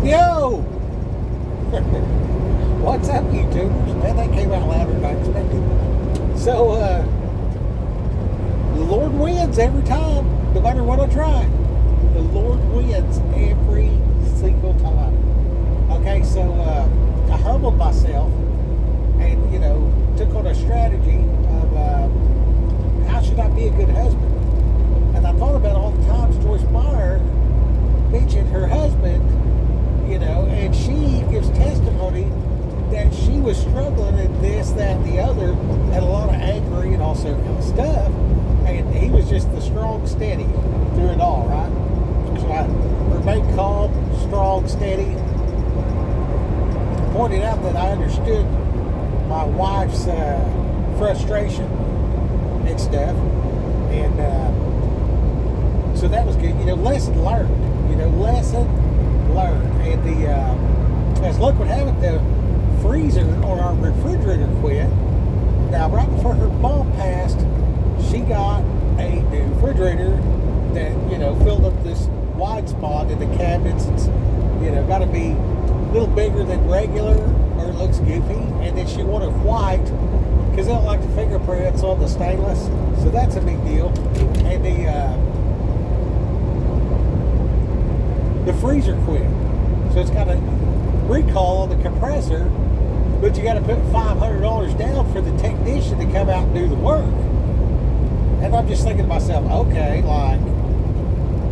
Yo! What's up, YouTubers? Man, that came out louder than I expected. So, the Lord wins every time, no matter what I try. The Lord wins every single time. Okay, so I humbled myself and, took on a strategy of how should I be a good husband? And I thought about all the times Joyce Meyer mentioned her husband, and she gives testimony that she was struggling in this, that, and the other, had a lot of angry and all sorts of stuff, and he was just the strong, steady through it all, right? So I remained calm, strong, steady. Pointed out that I understood my wife's frustration and stuff, and so that was good. Lesson learned. Lesson learned. And as luck would have it, the freezer or our refrigerator quit. Now, right before her mom passed, she got a new refrigerator that filled up this wide spot in the cabinets. It's got to be a little bigger than regular, or it looks goofy. And then she wanted white because they don't like the fingerprints on the stainless, so that's a big deal. And the freezer quit, so it's got a recall on the compressor, but you got to put $500 down for the technician to come out and do the work. And I'm just thinking to myself, okay,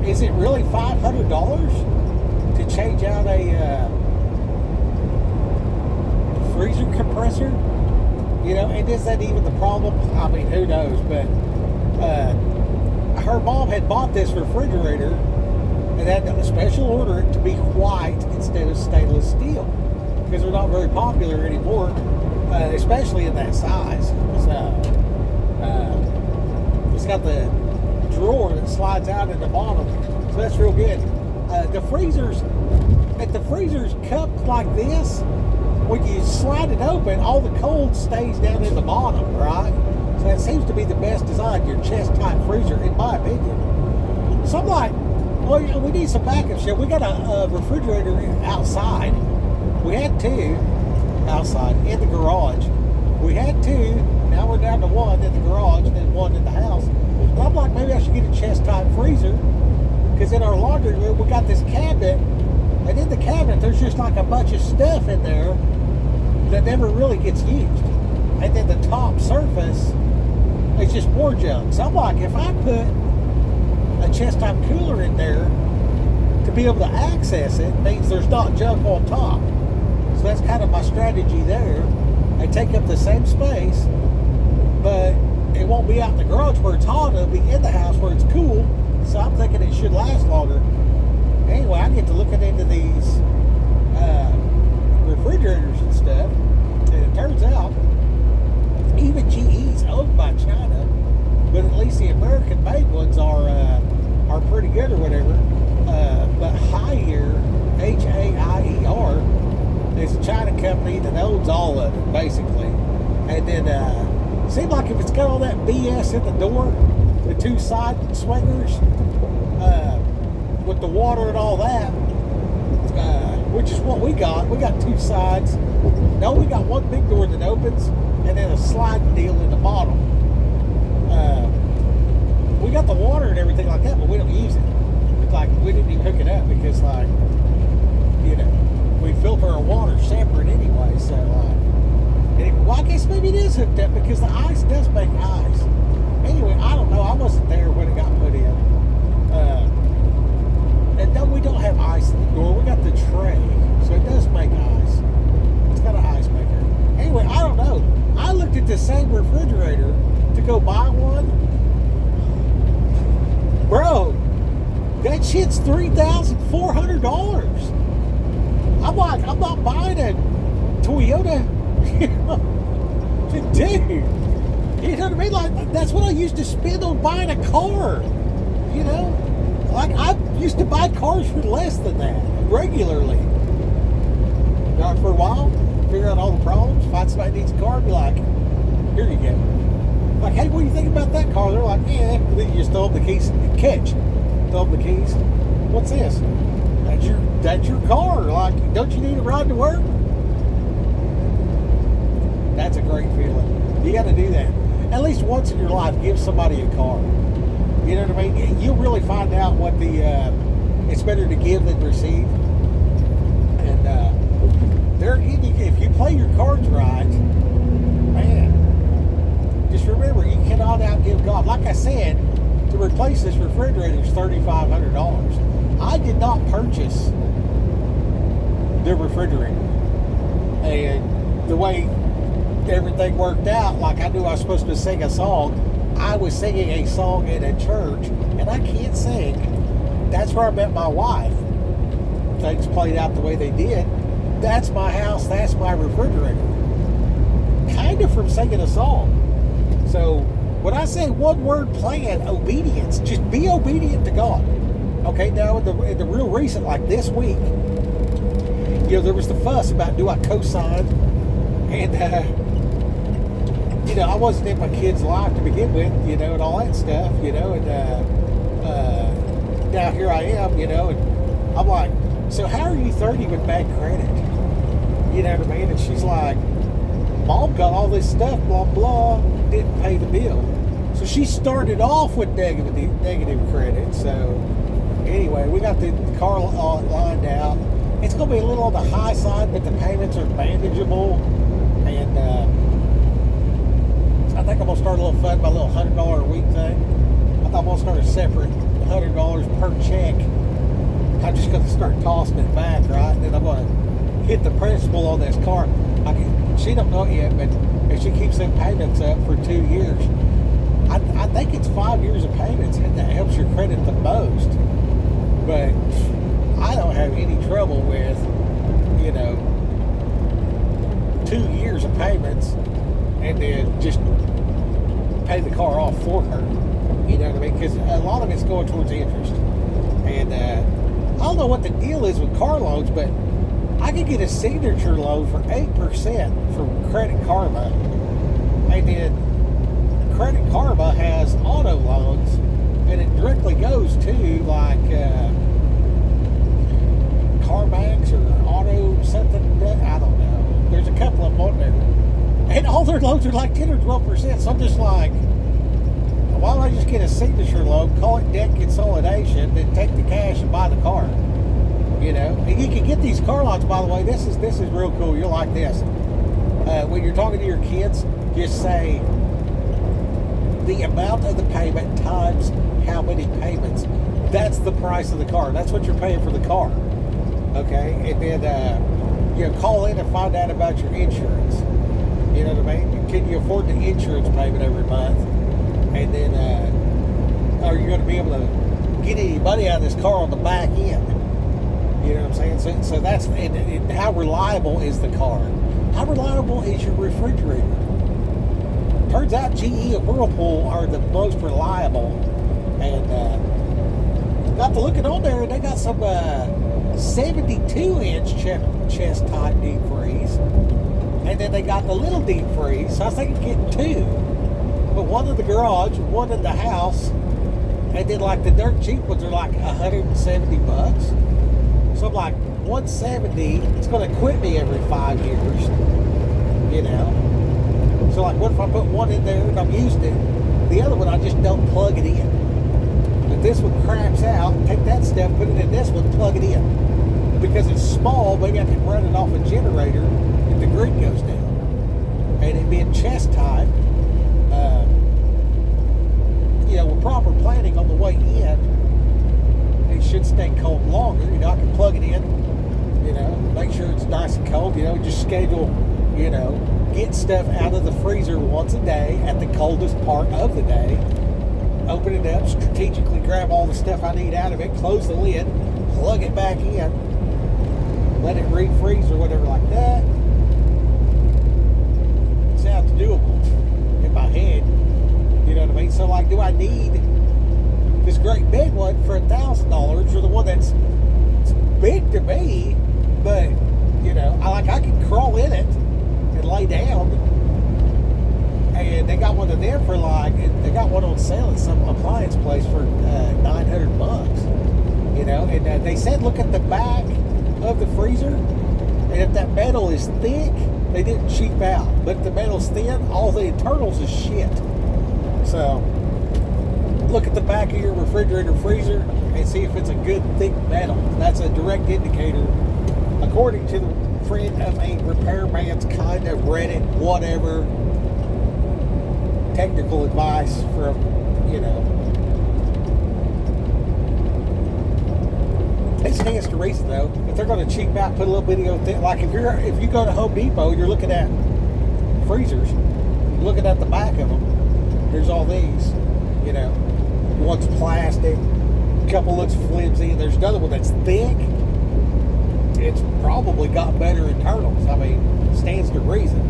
is it really $500 to change out a freezer compressor? And is that even the problem? I mean, who knows? But her mom had bought this refrigerator and had a special order it to be white instead of stainless steel, because they're not very popular anymore, especially in that size. So it's got the drawer that slides out in the bottom, so that's real good. The freezer's cupped like this. When you slide it open, all the cold stays down in the bottom, right? So that seems to be the best design, your chest-type freezer, in my opinion. So I'm like, well, we need some backup shit. We got a refrigerator outside. We had two outside in the garage. We had two. Now we're down to one in the garage and then one in the house. But I'm like, maybe I should get a chest-type freezer, because in our laundry room we got this cabinet, and in the cabinet there's just like a bunch of stuff in there that never really gets used. And then the top surface is just more junk. So I'm like, if I put a chest-type cooler in there to be able to access it, means there's not junk on top. So that's kind of my strategy there. I take up the same space, but it won't be out in the garage where it's hot. It'll be in the house where it's cool. So I'm thinking it should last longer. Anyway, I get to looking into these refrigerators and stuff, and it turns out even GE's owned by China, but at least the American-made ones are pretty good or whatever. But Haier, H-A-I-E-R, is a China company that owns all of it, basically. And then seems like if it's got all that BS in the door, the two side swingers, with the water and all that, which is what we got. We got two sides. No, we got one big door that opens, and then a sliding deal in the bottom. We got the water and everything like that, but we don't use it. It's like we didn't even hook it up because, we filter our water separate anyway. So, anyway, well, I guess maybe it is hooked up because the ice does make ice. Anyway, I don't know. I wasn't there when it got put in. And no, we don't have ice in the door. We got the tray, so it does make ice. It's got an ice maker. Anyway, I don't know. I looked at the same refrigerator to go buy one. Bro, that shit's $3,400. I'm like, I'm not buying a Toyota. Dude, you know what I mean? Like, that's what I used to spend on buying a car. Like, I used to buy cars for less than that regularly. For a while, figure out all the problems, find somebody who needs a car, and be like, here you go. Like, hey, what do you think about that car? They're like, yeah. And then you just throw them the keys. Catch. Throw them the keys. What's this? that's your car. Like, don't you need a ride to work? That's a great feeling. You got to do that at least once in your life. Give somebody a car. You know what I mean? You'll really find out what it's better to give than receive. And there again, if you play your cards right, man, just remember, you cannot outgive God. Like I said, to replace this refrigerator is $3,500. I did not purchase the refrigerator. And the way everything worked out, like I knew I was supposed to sing a song. I was singing a song in a church, and I can't sing. That's where I met my wife. Things played out the way they did. That's my house. That's my refrigerator. Kind of from singing a song. So when I say one word plan, obedience, just be obedient to God. Okay, now in the real recent, like this week, there was the fuss about do I co-sign, and I wasn't in my kid's life to begin with, and all that stuff, and now here I am, and I'm like, so how are you 30 with bad credit? You know what I mean? And she's like, Mom got all this stuff, blah, blah, didn't pay the bill. So she started off with negative credit. So anyway, we got the car lined out. It's going to be a little on the high side, but the payments are manageable. And I think I'm going to start a little fun by a little $100 a week thing. I thought I'm going to start a separate $100 per check. I'm just going to start tossing it back, right? And then I'm going to hit the principal on this car. She don't know it yet, but if she keeps them payments up for 2 years, I think it's 5 years of payments that helps your credit the most. But I don't have any trouble with, 2 years of payments and then just pay the car off for her. You know what I mean? Because a lot of it's going towards interest. And I don't know what the deal is with car loans, but I could get a signature loan for 8% from Credit Karma. And then Credit Karma has auto loans, and it directly goes to like CarMax or Auto something. I don't know. There's a couple of them on there. And all their loans are like 10 or 12%. So I'm just like, why don't I just get a signature loan, call it debt consolidation, then take the cash and buy the car? And you can get these car loans, by the way. This is real cool. You'll like this. When you're talking to your kids, just say the amount of the payment times how many payments. That's the price of the car. That's what you're paying for the car. Okay? And then, call in and find out about your insurance. You know what I mean? Can you afford the insurance payment every month? And then, are you going to be able to get any money out of this car on the back end? You know what I'm saying? So that's, and how reliable is the car? How reliable is your refrigerator? Turns out GE and Whirlpool are the most reliable. And got to looking on there, and they got some 72-inch chest type deep freeze. And then they got the little deep freeze. So I was thinking get two. But one in the garage, one in the house. And then like the dirt cheap ones are like $170. So I'm like, 170, it's going to quit me every 5 years, So like, what if I put one in there and I'm using it? The other one, I just don't plug it in. But this one craps out, take that step, put it in this one, plug it in. Because it's small, maybe I can run it off a generator if the grid goes down. And it being chest type, with proper planning on the way in, it should stay cold longer. I can plug it in, make sure it's nice and cold, just schedule, get stuff out of the freezer once a day at the coldest part of the day, open it up, strategically grab all the stuff I need out of it, close the lid, plug it back in, let it refreeze or whatever like that. Sounds doable in my head, you know what I mean? So like, do I need this great big one for $1,000 or the one that's big to me, but I can crawl in it and lay down, and they got one of them for they got one on sale at some appliance place for $900, And they said look at the back of the freezer, and if that metal is thick, they didn't cheap out. But if the metal's thin, all the internals is shit. So look at the back of your refrigerator freezer and see if it's a good thick metal. That's a direct indicator, according to the friend of a repairman's kind of Reddit, whatever, technical advice from, It stands to reason though. If they're going to cheap out, put a little bitty old thing. Like if you go to Home Depot, you're looking at freezers, you're looking at the back of them. There's all these, one's plastic, a couple looks flimsy, and there's another one that's thick. It's probably got better internals. I mean, stands to reason.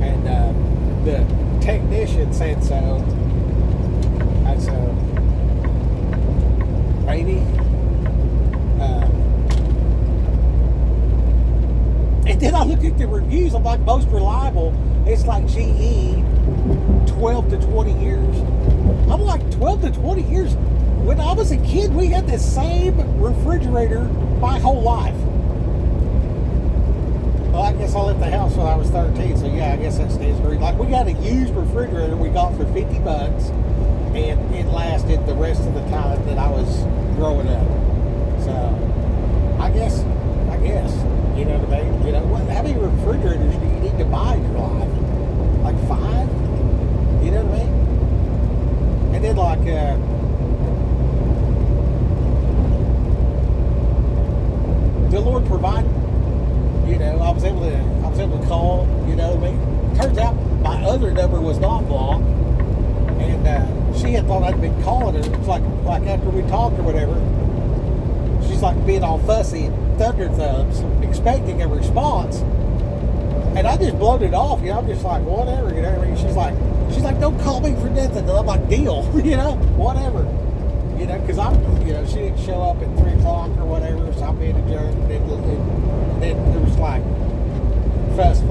And the technician said so. That's maybe. And then I looked at the reviews. I'm like, most reliable, it's like GE, 12 to 20 years. I'm like, 12 to 20 years? When I was a kid, we had the same refrigerator my whole life. Well, I guess I left the house when I was 13, so yeah, I guess that stands to reason. Like, we got a used refrigerator we got for $50, and it lasted the rest of the time that I was growing up. So, I guess, you know what I mean? How many refrigerators do you need to buy in your life? Like 5? You know what I mean? And then like, the Lord provided. I was able to call. You know what I mean? Turns out my other number was not blocked, and she had thought I'd been calling her. It's like after we talked or whatever, she's like being all fussy and thunder thumbs, expecting a response, and I just blowed it off. I'm just like, whatever. You know what I mean? She's like, don't call me for nothing. And I'm like, deal. Whatever. Because she didn't show up at 3 o'clock or whatever, so I'm being adjourned. And then there was like fuss.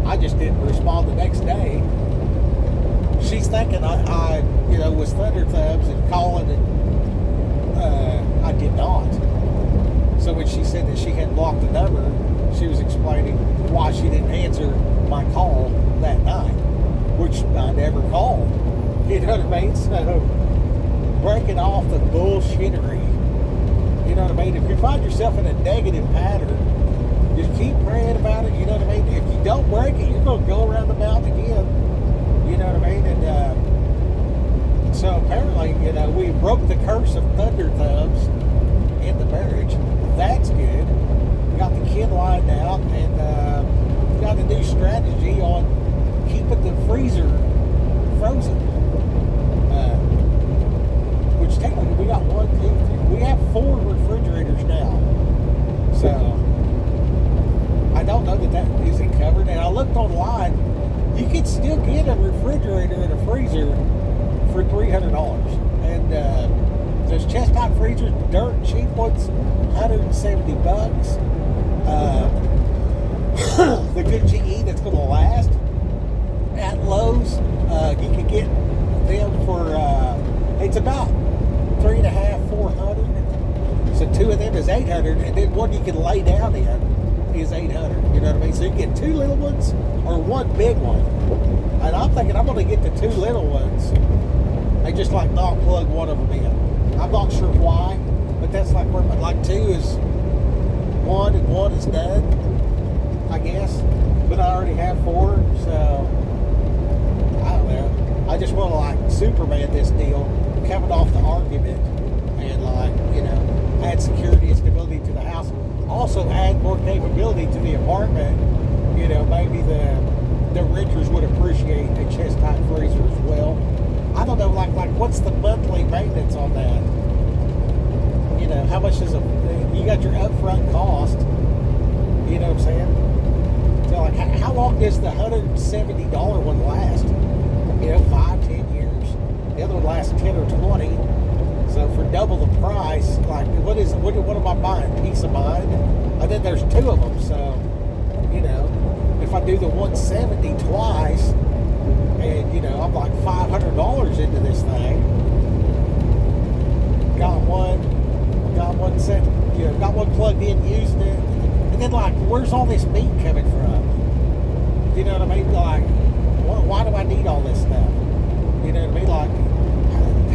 I just didn't respond the next day. She's thinking I was thunder thumbs and calling, and I did not. So when she said that she had blocked the number, she was explaining why she didn't answer my call that night, which I never called. You know what I mean? So breaking off the bullshittery. You know what I mean? If you find yourself in a negative pattern, just keep praying about it. You know what I mean? If you don't break it, you're going to go around the mountain again. You know what I mean? And so apparently, we broke the curse of thunder thumbs in the marriage. That's good. We got the kid lined out, and we got a new strategy on keeping the freezer frozen. Which technically we got 1, 2, 3. We have 4 refrigerators now. So I don't know that isn't covered. And I looked online. You can still get a refrigerator and a freezer for $300. And those chest top freezers, dirt cheap ones, $170. The good GE that's going to last at Lowe's, you can get them for it's about $350, $400. So 2 of them is $800, and then one you can lay down in is $800. You know what I mean? So you get 2 little ones or 1 big one. And I'm thinking I'm going to get the 2 little ones and just like not plug one of them in. I'm not sure why, but that's like where 2 is 1 and 1 is done, I guess. But I already have 4, so I don't know. I just want to like Superman this deal, coming off the argument, and add security and stability to the house. Also add more capability to the apartment. Maybe the renters would appreciate a chest type freezer as well. I don't know, like what's the monthly maintenance on that? How much is you got your upfront cost? You know what I'm saying? So like, how long does the $170 one last? 5, 10 years. The other one lasts 10 or 20. So for double the price, like what am I buying? Peace of mind? And then there's 2 of them. So, if I do the 170 twice, and I'm like $500 into this thing. Got one got one set, got one plugged in, using it, and then like, where's all this meat coming from? You know what I mean? Like, why do I need all this stuff? You know what I mean? Like,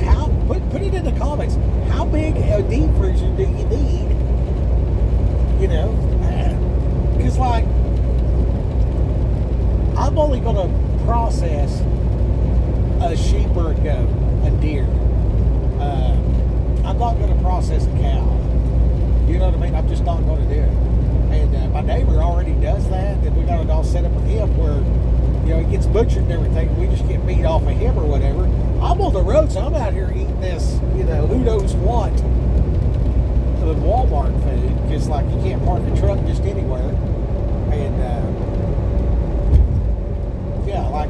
how put it in the comments. How big a deep freezer do you need? You know, because like, I'm only going to process a sheep or a goat, a deer. I'm not going to process a cow. You know what I mean? I'm just not going to do it. And my neighbor already does that, and we got it all set up with him where, he gets butchered and everything. And we just get meat off of him or whatever. I'm on the road, so I'm out here eating this, who knows what, the Walmart food, because like you can't park a truck just anywhere. And like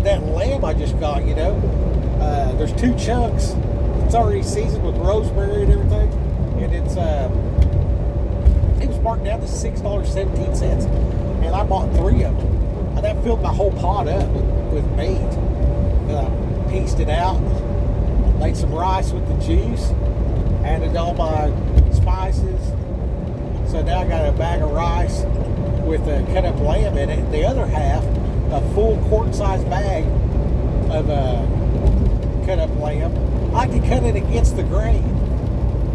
that lamb I just got, there's 2 chunks. It's already seasoned with rosemary and everything, and it was marked down to $6.17, and I bought 3 of them, and that filled my whole pot up with meat. And I pieced it out, made some rice with the juice, added all my spices. So now I got a bag of rice with a cut up lamb in it. The other half, a full quart-sized bag of cut up lamb. I can cut it against the grain,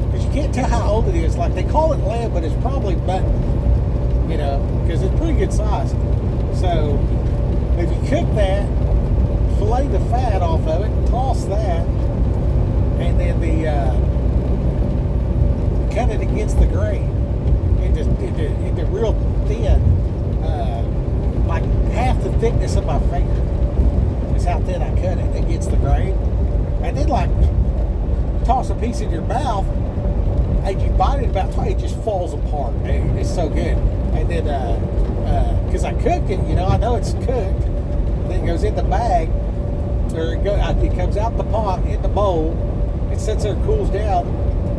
because you can't tell how old it is. Like, they call it lamb, but it's probably mutton, because it's pretty good size. So if you cook that, fillet the fat off of it, toss that, and then cut it against the grain into real thin, like half the thickness of my finger is how thin I cut it against the grain. And then like toss a piece in your mouth, and you bite it about twice, it just falls apart. It's so good. And then because I cooked it, I know it's cooked. Then it goes in the bag, or it comes out the pot in the bowl. It sits there, cools down.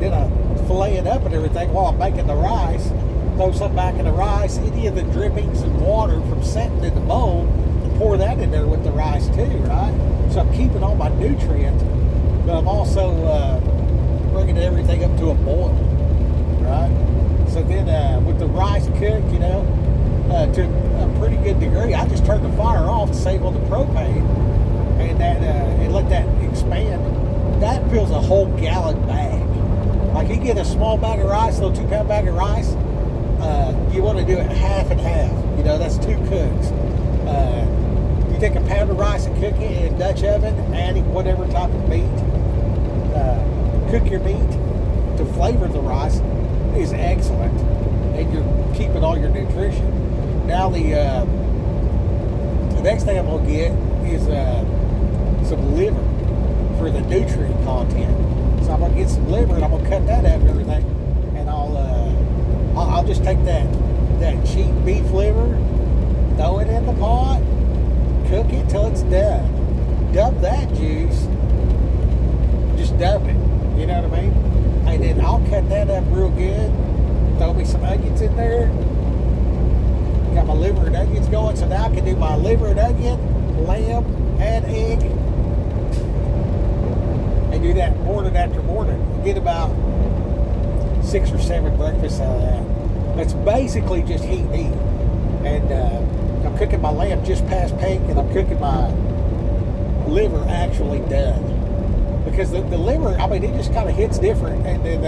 Then I fillet it up and everything while I'm making the rice. Throw some back in the rice. Any of the drippings and water from setting in the bowl, pour that in there with the rice too, right? So I'm keeping all my nutrients, but I'm also bringing everything up to a boil, right? So then with the rice cooked, to a pretty good degree, I just turn the fire off to save on the propane, and let that expand. That fills a whole gallon bag. Like, you get a small bag of rice, a little 2-pound bag of rice, you want to do it half and half. That's 2 cooks. You take a pound of rice and cook it in a Dutch oven, adding whatever type of meat. Cook your meat to flavor the rice is excellent, and you're keeping all your nutrition. Now the next thing I'm going to get is some liver for the nutrient content. So I'm going to get some liver, and I'm going to cut that up and everything, and I'll just take that cheap beef liver, throw it in the pot, cook it till it's done. Dump that juice, just dump it, you know what I mean? And then I'll cut that up real good, throw me some onions in there. Got my liver and onions going, so now I can do my liver and onion, lamb, and egg, and do that morning after morning. Get about 6 or 7 breakfasts out of that. It's basically just heat and eat. And I'm cooking my lamb just past pink, and I'm cooking my liver actually done. Because the liver, it just kind of hits different. And then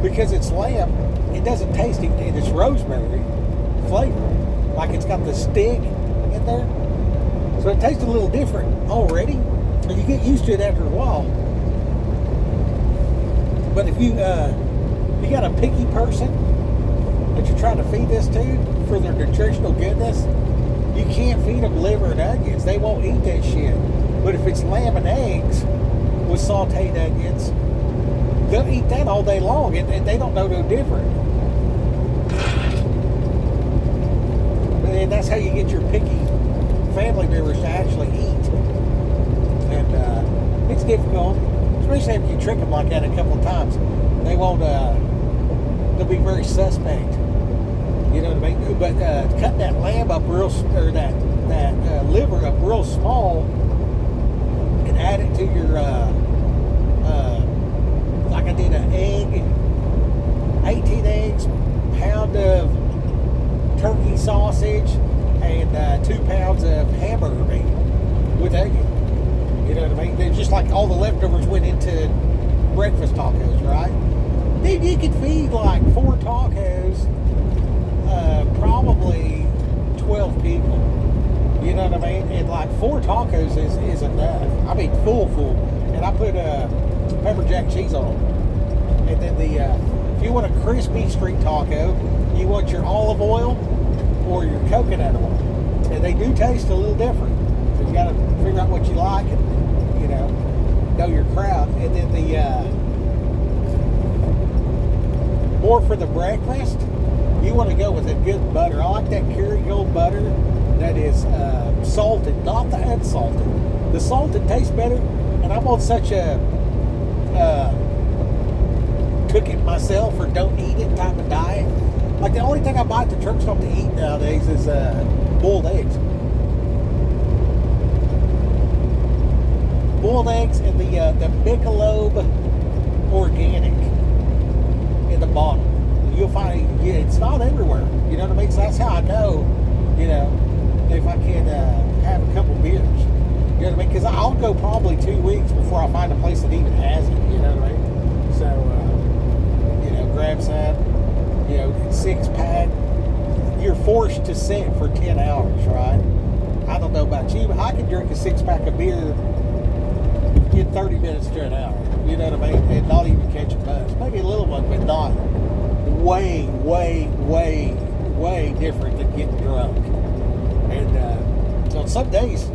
because it's lamb, it doesn't taste it, and it's rosemary flavor. Like, it's got the stick in there. So it tastes a little different already. And you get used to it after a while. But if you got a picky person that you're trying to feed this to for their nutritional goodness, you can't feed them liver and onions. They won't eat that shit. But if it's lamb and eggs with sauteed onions, they'll eat that all day long, and they don't know no different. And that's how you get your picky family members to actually eat. And it's difficult, especially if you trick them like that a couple of times. They won't, they'll be very suspect. You know what I mean? But cut that lamb up or that liver up real small, and add it to your like I did an egg, 18 eggs, pound of turkey sausage, and 2 pounds of hamburger meat with egg. You know what I mean? They're just like all the leftovers went into breakfast tacos, right? Dude, you could feed like 4 tacos, probably 12 people. You know what I mean? And like 4 tacos is enough. I mean, full. And I put pepper jack cheese on them. And then if you want a crispy street taco, you want your olive oil or your coconut oil. And they do taste a little different. So you got to figure out what you like and, know your crowd. And then more for the breakfast, you want to go with a good butter. I like that Kerrygold butter that is salted, not the unsalted. The salted tastes better, and I'm on such a cook it myself or don't eat it type of diet. Like the only thing I buy at the truck stop to eat nowadays is boiled eggs. Boiled eggs and the Michelob Organic in the bottle. You'll find it's not everywhere. You know what I mean? So that's how I know, if I can have a couple beers. You know what I mean? Because I'll go probably 2 weeks before I find a place that even has it. You know what I mean? So, grab some, 6-pack. You're forced to sit for 10 hours, right? I don't know about you, but I can drink a 6-pack of beer in 30 minutes to an hour. You know what I mean? And not even catch a buzz. Maybe a little one, but not way different than getting drunk. And on some days,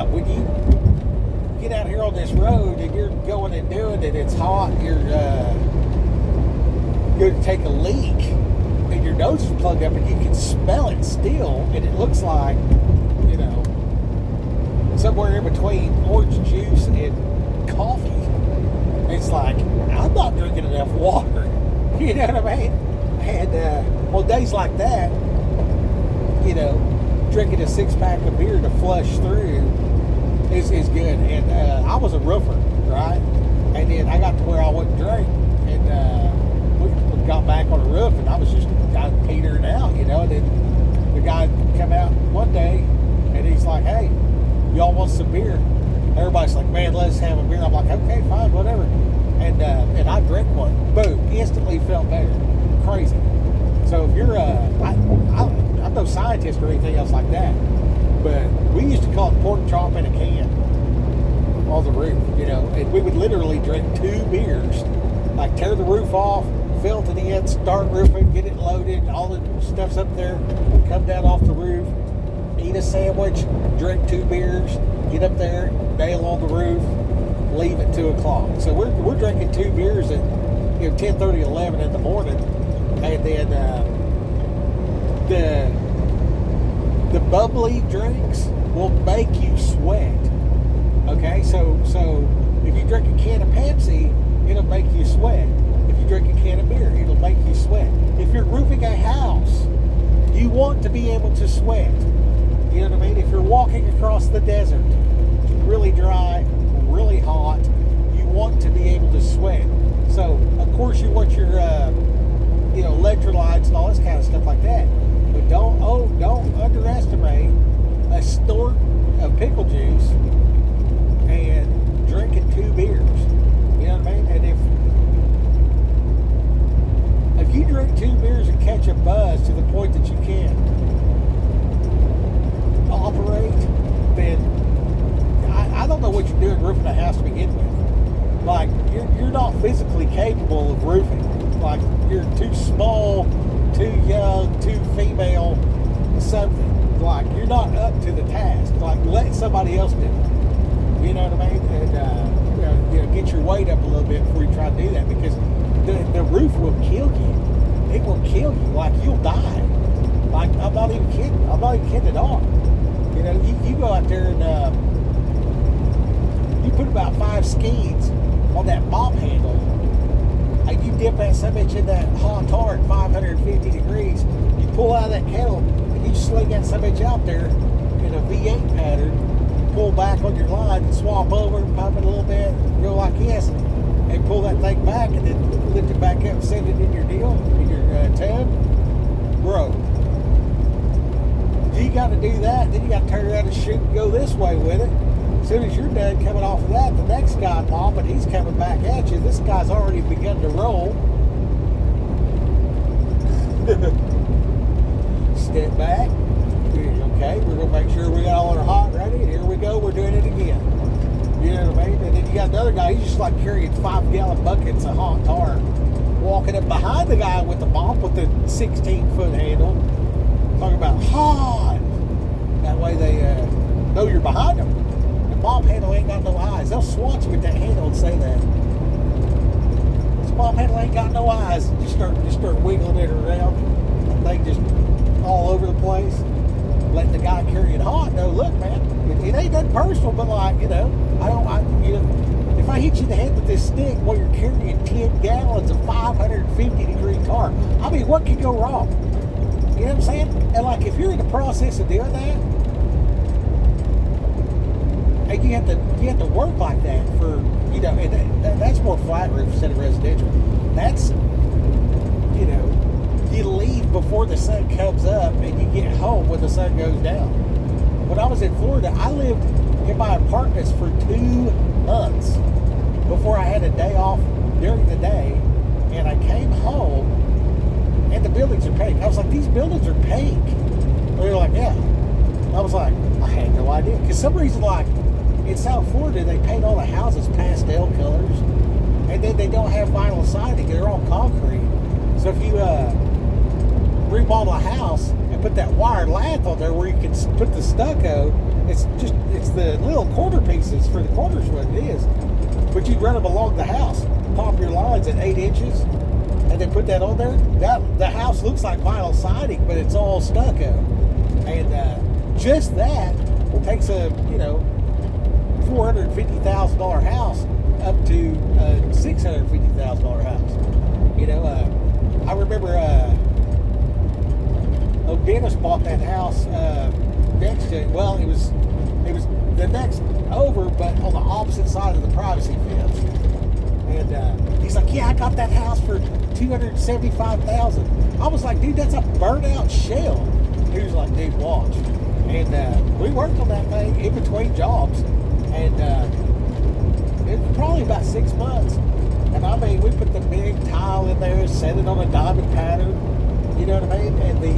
when you get out here on this road and you're going and doing it, it's hot, you're going to take a leak and your nose is plugged up and you can smell it still, and it looks like, somewhere in between orange juice and coffee. It's like, I'm not drinking enough water. You know what I mean? And on days like that, drinking a 6-pack of beer to flush through is good. And I was a roofer, right? And then I got to where I wouldn't drink. And we got back on the roof, and I was just petering out, And then the guy come out one day, and he's like, hey, y'all want some beer? Everybody's like, man, let's have a beer. I'm like, okay, fine, whatever. And I drank one. Boom. Instantly felt better. Crazy. So if you're I'm no scientist or anything else like that, but we used to call it pork chop in a can on the roof, and we would literally drink 2 beers, like tear the roof off, fill to the end, start roofing, get it loaded, all the stuff's up there, come down off the roof, eat a sandwich, drink 2 beers, get up there, nail on the roof, leave at 2 o'clock. So we're drinking 2 beers at 10:30, 11 in the morning, and then the bubbly drinks will make you sweat. Okay, so if you drink a can of Pepsi, it'll make you sweat. If you drink a can of beer, it'll make you sweat. If you're roofing a house, you want to be able to sweat. You know what I mean? If you're walking across the desert, really dry, really hot, you want to be able to sweat. So, of course, you want your, electrolytes and all this kind of stuff like that. But don't underestimate a snort of pickle juice and drinking 2 beers. You know what I mean? And if you drink 2 beers and catch a buzz to the point that you can't operate, then I don't know what you're doing roofing a house to begin with. Like, you're not physically capable of roofing. Like, you're too small, too young, too female, something. Like, you're not up to the task. Like, let somebody else do it. You know what I mean? And get your weight up a little bit before you try to do that, because the roof will kill you. It will kill you. Like, you'll die. Like, I'm not even kidding. I'm not even kidding at all. You go out there and you put about 5 skeins on that mop handle, and you dip that subbitch in that hot tar at 550 degrees. You pull out of that kettle and you sling that subbitch out there in a V8 pattern, pull back on your line and swap over, pump it a little bit, go like this, and pull that thing back, and then lift it back up and send it in your deal, in your tub. Bro, you got to do that. Then you got to turn around and shoot and go this way with it. As soon as you're done coming off of that, the next guy mopping, he's coming back at you. This guy's already begun to roll. Step back. Okay, we're going to make sure we got all our hot ready. Here we go. We're doing it again. You know what I mean? And then you got another guy. He's just like carrying 5-gallon buckets of hot tar, walking up behind the guy with the mop with the 16-foot handle, talking about hot. That way they know you're behind them. The mop handle ain't got no eyes. They'll swat you with that handle and say that. This mop handle ain't got no eyes. Just start wiggling it around. They just all over the place. Letting the guy carry it hot. No, look, man, it ain't that personal, but like, you know, if I hit you in the head with this stick while you're carrying 10 gallons of 550-degree tar, I mean, what could go wrong? You know what I'm saying? And like, if you're in the process of doing that, and you have to work like that for, you know, and that's more flat roof instead of residential. That's, you know, you leave before the sun comes up and you get home when the sun goes down. When I was in Florida, I lived in my apartments for 2 months before I had a day off during the day, and I came home and the buildings are pink. I was like, these buildings are pink. They were like, yeah. I was like, I had no idea. Because some reason, like, in South Florida, they paint all the houses pastel colors, and then they don't have vinyl siding. They're all concrete. So if you remodel a house and put that wire lath on there where you can put the stucco, it's the little corner pieces for the corners what it is. But you'd run them along the house, pop your lines at 8 inches, and then put that on there. The house looks like vinyl siding, but it's all stucco. And just that takes a, you know, $450,000 house up to a $650,000 house. You know, I remember Dennis bought that house next to it. Well, it was the next over, but on the opposite side of the privacy fence. And he's like, yeah, I got that house for $275,000. I was like, dude, that's a burnt out shell. He was like, dude, watch. And we worked on that thing in between jobs, and it was probably about 6 months. And I mean, we put the big tile in there, set it on a diamond pattern. You know what I mean? And we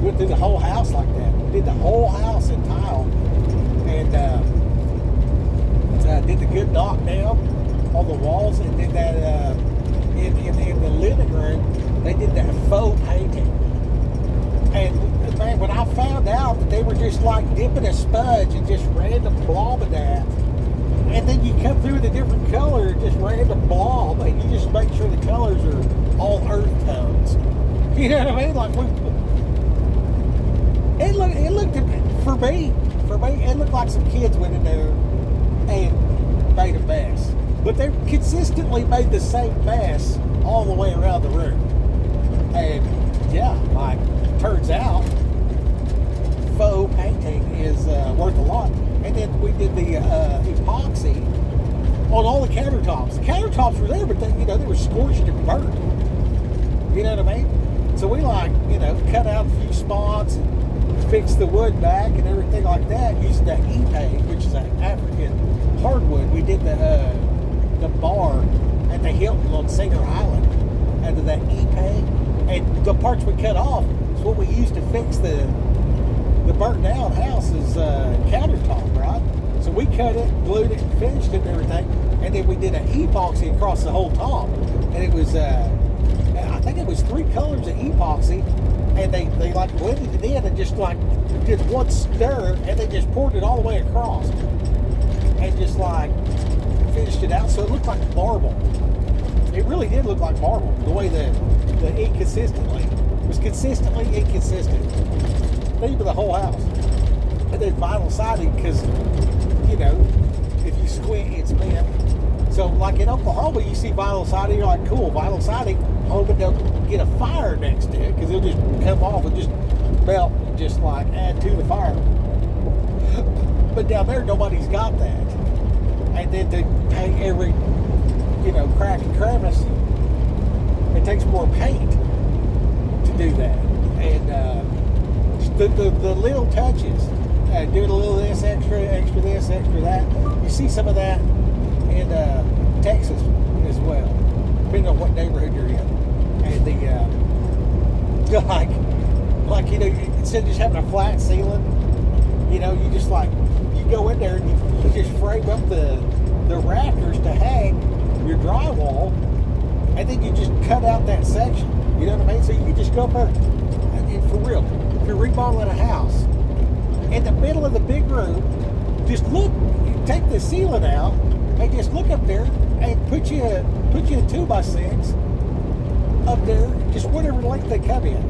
went through the whole house like that. We did the whole house in tile, and did the good knock down on the walls, and did that in the living room. They did that faux painting, and man, when I found out that they were just like dipping a sponge and just random blobbing that, and then you come through with a different color, just random blob, and you just make sure the colors are all earth tones. You know what I mean? Like it looked for me, it looked like some kids went in there and made a mess. But they consistently made the same mess all the way around the room. And yeah, like, turns out faux painting is worth a lot. And then we did the epoxy on all the countertops. The countertops were there, but they, you know, they were scorched and burnt. You know what I mean? So we, like, you know, cut out a few spots and fixed the wood back and everything like that using that Ipe, which is an African hardwood. We did the bar at the Hilton on Singer Island out of that Ipe, and the parts we cut off is what we used to fix the burnt down house's countertop, right? So we cut it, glued it, and finished it and everything, and then we did an epoxy across the whole top, and it was I think it was 3 colors of epoxy, and they like blended it in and just like did one stir, and they just poured it all the way across and just like finished it out so it looked like marble. It really did look like marble, the way the ink was consistently inconsistent. Think of the whole house. And then vinyl siding, because, you know, if you squint, it's mint. So, like in Oklahoma, you see vinyl siding, you're like, cool, vinyl siding, hoping they'll get a fire next to it, because it'll just come off and just melt and just like add to the fire. But down there, nobody's got that. And then to paint every, crack and crevice, it takes more paint to do that. And the little touches, doing a little this, extra this, extra that. You see some of that in Texas as well, depending on what neighborhood you're in. And instead of just having a flat ceiling, you just you go in there and you just frame up the rafters to hang your drywall, and then you just cut out that section. You know what I mean? So you can just go up there, and for real, if you're remodeling a house, in the middle of the big room, just look, take the ceiling out, and just look up there, and put you a 2x6 up there, just whatever length they come in.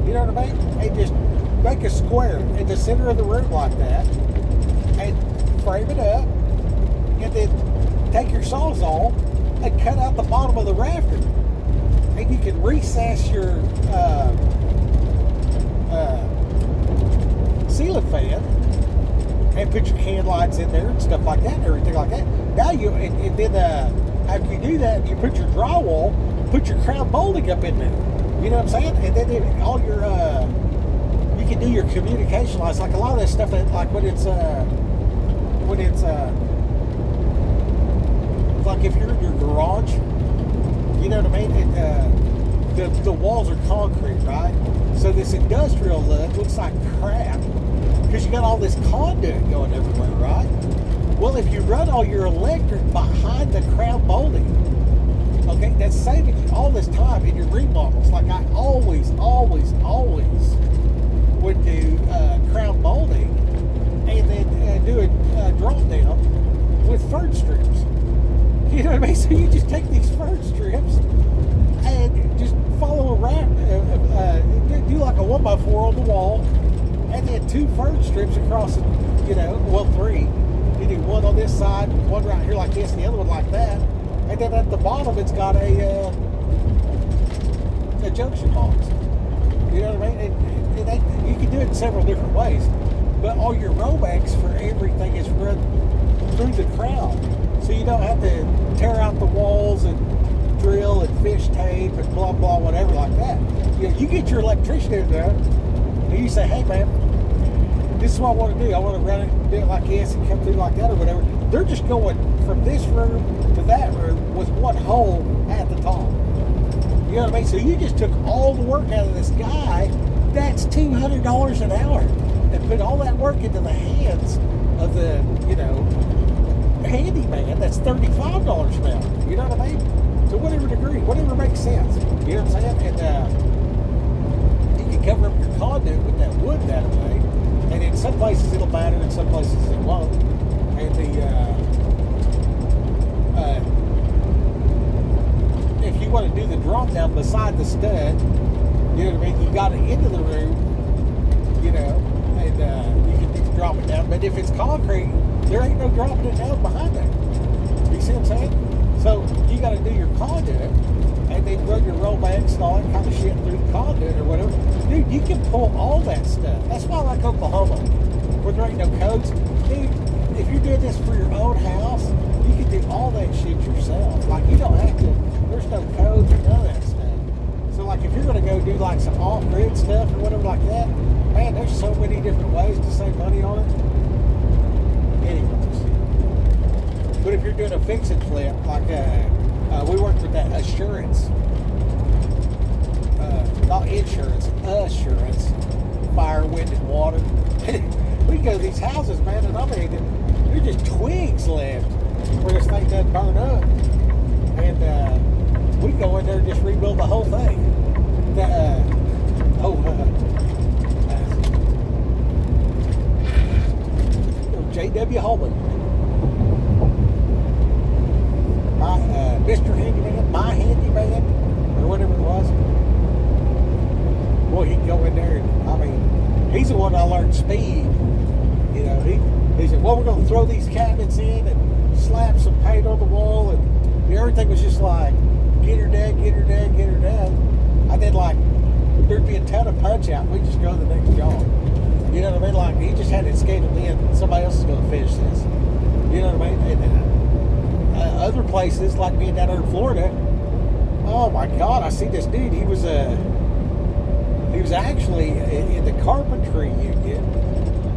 You know what I mean? And just make a square in the center of the room like that, and frame it up, and then take your sawzall and cut out the bottom of the rafter, and you can recess your ceiling fan and put your can lights in there and stuff like that and everything like that. Now and then after you do that, you put your drywall, put your crown molding up in there. You know what I'm saying? And then all your you can do your communication lights, like a lot of this stuff that, like when it's like if you're in your garage, you know what I mean? The walls are concrete, right? So this industrial look looks like crap because you got all this conduit going everywhere, right? Well, if you run all your electric behind the crown molding, okay, that's saving you all this time in your remodels. Like I always would do crown molding and then do a drop down with fern strips. You know what I mean? So you just take these fern strips and just follow a wrap, do like a 1x4 on the wall, and then 2 fern strips across, 3. You do one on this side, one right here like this, and the other one like that. And then at the bottom, it's got a junction box. You know what I mean? And you can do it in several different ways. But all your Romex for everything is run through the crown. So you don't have to tear out the walls and drill and fish tape and blah, blah, whatever like that. You get your electrician in there and you say, hey, man, this is what I want to do. I want to run it, do it like this and come through like that or whatever. They're just going from this room to that room with one hole at the top. You know what I mean? So you just took all the work out of this guy. That's $200 an hour. And put all that work into the hands of the, handyman. That's $35 an hour. You know what I mean? To whatever degree, whatever makes sense. You know what I'm saying? And you can cover up your conduit with that wood that way. And in some places it'll matter, in some places it won't. And if you want to do the drop down beside the stud, you know what I mean? You got it into the room, and you can drop it down. But if it's concrete, there ain't no dropping it down behind that. You see what I'm saying? So you got to do your conduit, and then run your Romex and all that kind of shit through the conduit or whatever. Dude, you can pull all that stuff. That's why I like Oklahoma, where there ain't no codes. Dude, if you're doing this for your own house, you can do all that shit yourself. Like, you don't have to, there's no codes or none of that stuff. So, like, if you're going to go do, like, some off-grid stuff or whatever like that, man, there's so many different ways to save money on it. Anyways. But if you're doing a fix and flip, like, we worked with that assurance, not insurance, assurance, fire, wind, and water. We go to these houses, man, and I mean, there's just twigs left where this thing doesn't burn up. And we go in there and just rebuild the whole thing. J.W. Holman, Mr. Handyman, my handyman, or whatever it was. Boy, he'd go in there and, I mean, he's the one I learned speed. He said, well, we're going to throw these cabinets in and slap some paint on the wall, and everything was just like, get her done, get her done, get her done. I did, like, there'd be a ton of punch out. We'd just go to the next job. You know what I mean? Like, he just had it scheduled in. Somebody else is going to finish this. You know what I mean? And other places, like being down there in Florida, oh my God, I see this dude. He was actually in the carpentry union.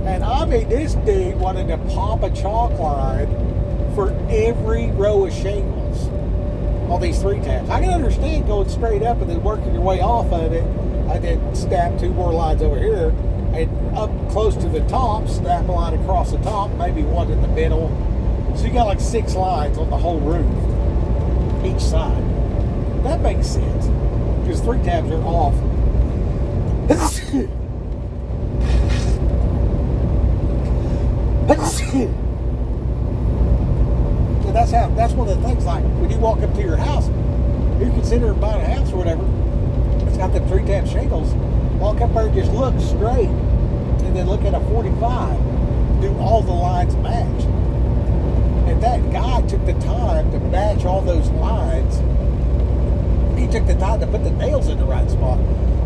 And I mean, this dude wanted to pop a chalk line for every row of shingles on these 3 tabs. I can understand going straight up and then working your way off of it. I then snap 2 more lines over here, and up close to the top, snap a line across the top, maybe 1 in the middle. So you got like 6 lines on the whole roof, each side. That makes sense, because 3 tabs are off. And that's one of the things, like when you walk up to your house, you're considering buying a house or whatever, it's got the 3 tab shingles, walk up there and just look straight, and then look at a 45, do all the lines match. And that guy took the time to match all those lines. He took the time to put the nails in the right spot.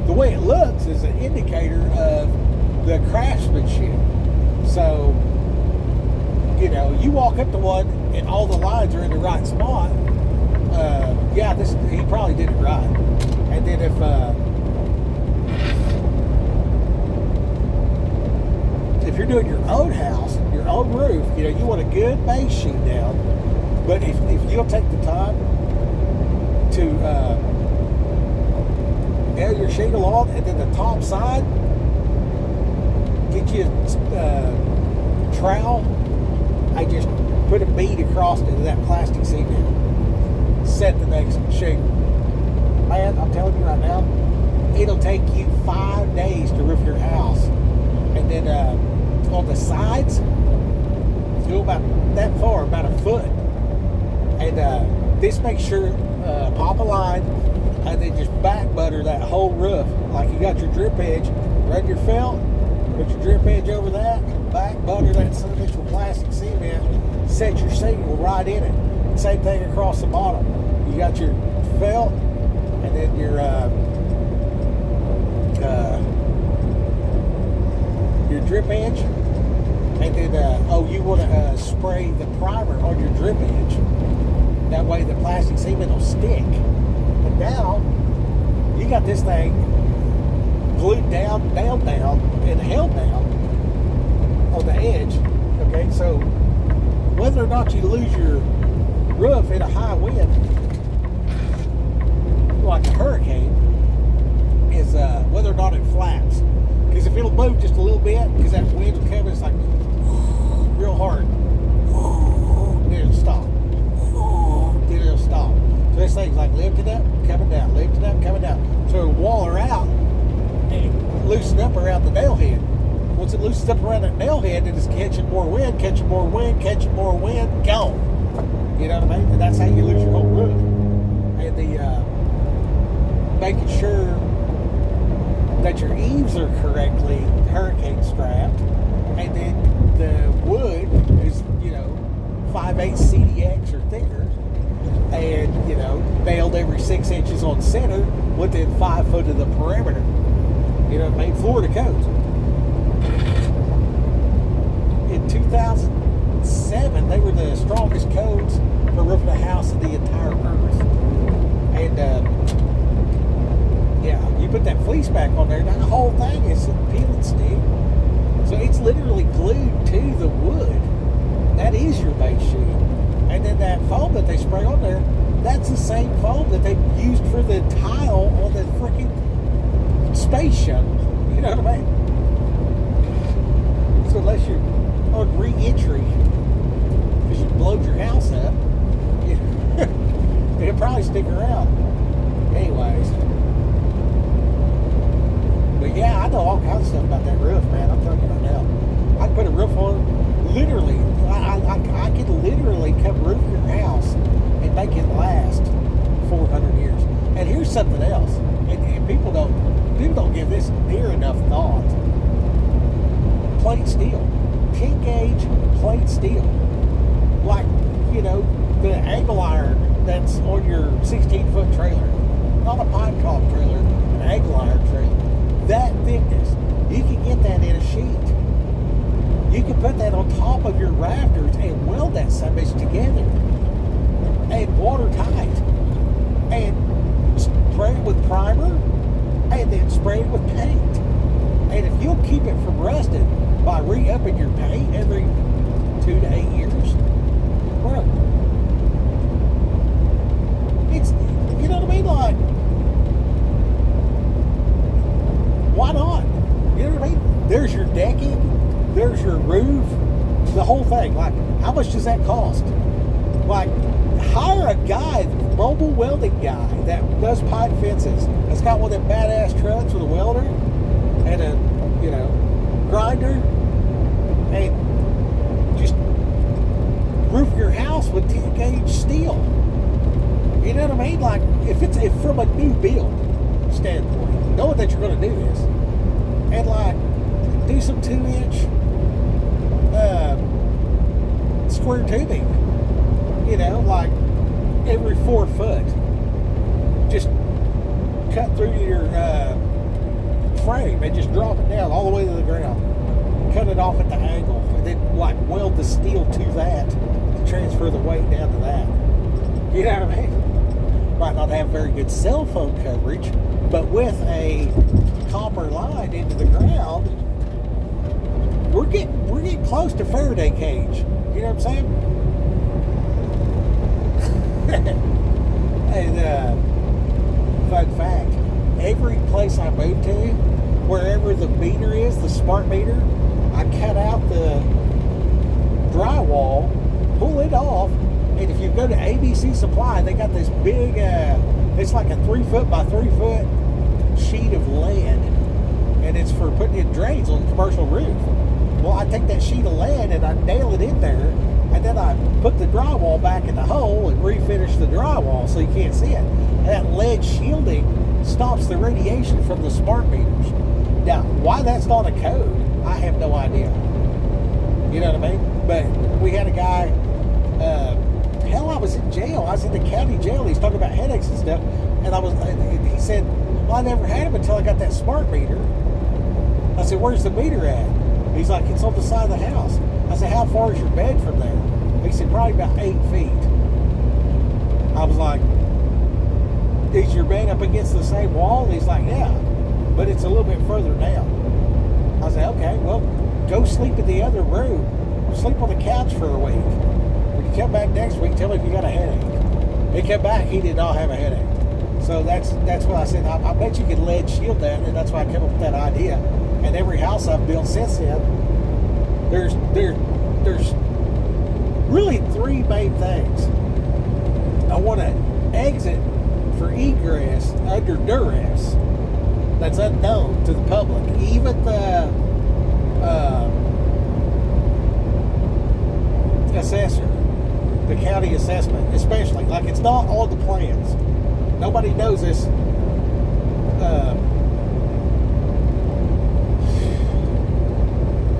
The way it looks is an indicator of the craftsmanship. So, you know, you walk up to one and all the lines are in the right spot. Yeah, he probably did it right. And then if you're doing your own house, your own roof, you know, you want a good base sheet down. But if you'll take the time to nail your shingle on, and then the top side, get you a trowel, I just put a bead across into that plastic cement, set the next shingle. Man, I'm telling you right now, it'll take you 5 days to roof your house. And then on the sides, go about that far, about a foot. And this makes sure, pop a line, and then just back butter that whole roof. Like you got your drip edge, run your felt, put your drip edge over that, back butter that some plastic cement, set your shingle right in it. Same thing across the bottom. You got your felt, and then your drip edge, and then you want to spray the primer on your drip edge. That way the plastic cement will stick. But now you got this thing glued down, and held down on the edge. Okay, so whether or not you lose your roof in a high wind, like a hurricane, is whether or not it flaps. Because if it'll move just a little bit, because that wind's coming, it's like real hard, then it'll stop. Then it'll stop. So this thing's like lifted up, coming down, lifted up, coming down. So it'll wall her out and loosen up around the nail head. Once it loosens up around that nail head, it is catching more wind, catching more wind, catching more wind, gone. You know what I mean? And that's how you lose your whole roof. And the making sure that your eaves are correctly hurricane strapped, and then the wood is, 5/8 CDX or thicker, and nailed every 6 inches on center within 5 foot of the perimeter. You know what I mean? Florida codes. In 2007, they were the strongest codes for roofing a house in the entire earth. And you put that fleece back on there, now the whole thing is peel and stick. So it's literally glued to the wood. That is your base sheet. And then that foam that they spray on there, that's the same foam that they used for the tile on the freaking space shuttle. You know what I mean? So unless you're on re-entry, because you blowed your house up, it'll probably stick around. Anyways. But yeah, I know all kinds of stuff about that roof, man. I'm telling you right now. I can put a roof on, literally, I could literally come roof your house and make it last 400 years. And here's something else, and people don't give this near enough thought. Plate steel, 10 gauge plate steel, like the angle iron that's on your 16-foot trailer, not a pine cop trailer, an angle iron trailer. That thickness, you can get that in a sheet. You can put that on top of your rafters and weld that subbitch together and watertight, and spray it with primer, and then spray it with paint. And if you'll keep it from rusting by re-upping your paint every 2 to 8 years, bro, it's, you know what I mean? Like, why not? You know what I mean? There's your decking, there's your roof, the whole thing. Like, how much does that cost? Like, hire a guy, mobile welding guy that does pipe fences, that's got one of them badass trucks with a welder and a, grinder, and just roof your house with 10 gauge steel. You know what I mean? Like, if from a new build standpoint, knowing that you're going to do this, and like do some 2-inch square tubing, like every 4 foot, just cut through your frame and just drop it down all the way to the ground, cut it off at the angle, and then like weld the steel to that to transfer the weight down to that. You know what I mean? Might not have very good cell phone coverage, but with a copper line into the ground, we're getting close to Faraday cage. You know what I'm saying? And fun fact, every place I move to, wherever the meter is, the smart meter, I cut out the drywall, pull it off, and if you go to ABC Supply, they got this big, it's like a 3 foot by 3 foot sheet of lead, and it's for putting in drains on the commercial roof. Well, I take that sheet of lead and I nail it in there, and then I put the drywall back in the hole and refinish the drywall so you can't see it. And that lead shielding stops the radiation from the smart meters. Now, why that's not a code, I have no idea. You know what I mean? But we had a guy, hell, I was in jail. I was in the county jail. He's talking about headaches and stuff. And he said, well, I never had him until I got that smart meter. I said, where's the meter at? He's like, it's on the side of the house. I said, how far is your bed from there? He said, probably about 8 feet. I was like, is your bed up against the same wall? He's like, yeah, but it's a little bit further down. I said, okay, well, go sleep in the other room. Sleep on the couch for a week. When you come back next week, tell me if you got a headache. He came back, he did not have a headache. So that's what I said. I bet you could lead shield that, and that's why I came up with that idea. And every house I've built since then, there's really 3 main things. I want to exit for egress under duress that's unknown to the public. Even the assessor, the county assessment, especially, like, it's not on the plans. Nobody knows this.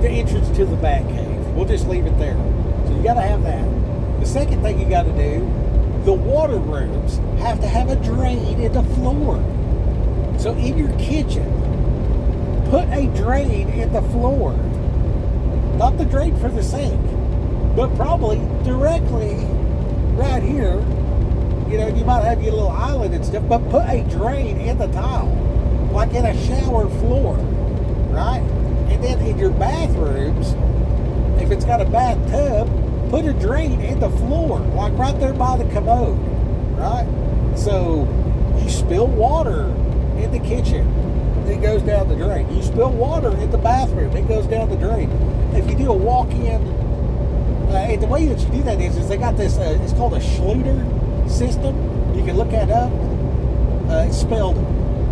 The entrance to the bat cave. We'll just leave it there. So you got to have that. The second thing you got to do, the water rooms have to have a drain in the floor. So in your kitchen, put a drain in the floor. Not the drain for the sink, but probably directly right here. You might have your little island and stuff, but put a drain in the tile, like in a shower floor, right? And then in your bathrooms, if it's got a bathtub, put a drain in the floor, like right there by the commode, right? So you spill water in the kitchen, it goes down the drain. You spill water in the bathroom, it goes down the drain. If you do a walk-in, and the way that you do that is they got this, it's called a Schluter system. You can look that up. It's spelled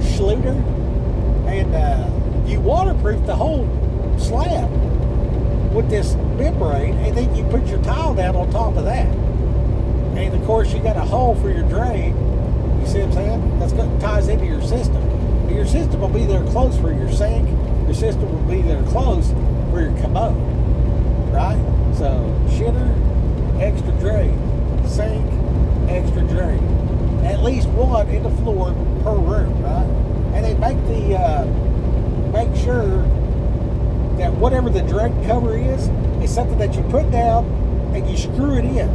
Schluter, and you waterproof the whole slab with this membrane, and then you put your tile down on top of that. And of course, you got a hole for your drain. You see what I'm saying? That's what ties into your system. And your system will be there close for your sink. Your system will be there close for your commode, right? So shitter, extra drain, sink, extra drain. At least one in the floor per room, right? And then make sure that whatever the drain cover is something that you put down and you screw it in.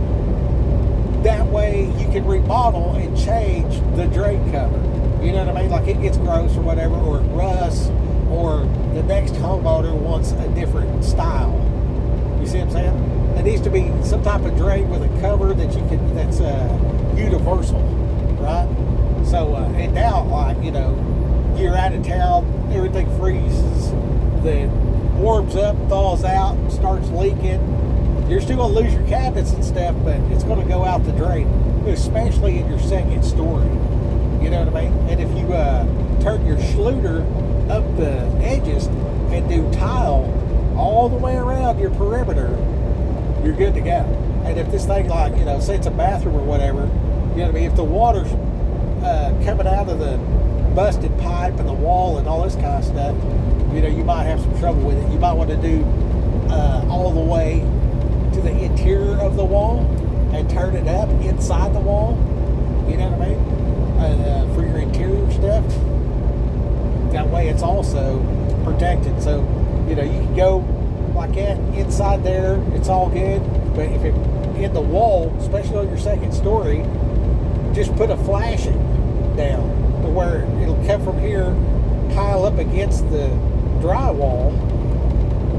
That way you can remodel and change the drain cover. You know what I mean? Like it gets gross or whatever, or it rusts, or the next homeowner wants a different style. You see what I'm saying? There needs to be some type of drain with a cover that you can, that's universal, right? So, and now, like, you know, you're out of town, everything freezes, then warms up, thaws out, starts leaking. You're still going to lose your cabinets and stuff, but it's going to go out the drain, especially in your second story. You know what I mean? And if you turn your schluter up the edges and do tile all the way around your perimeter, you're good to go. And if this thing, like, you know, say it's a bathroom or whatever, you know what I mean? If the water's coming out of the busted pipe and the wall and all this kind of stuff, you know, you might have some trouble with it. You might want to do all the way to the interior of the wall and turn it up inside the wall. You know what I mean? For your interior stuff. That way it's also protected. So, you know, you can go like that inside there, it's all good. But if it in the wall, especially on your second story, just put a flashing down to where it'll come from here, pile up against the drywall,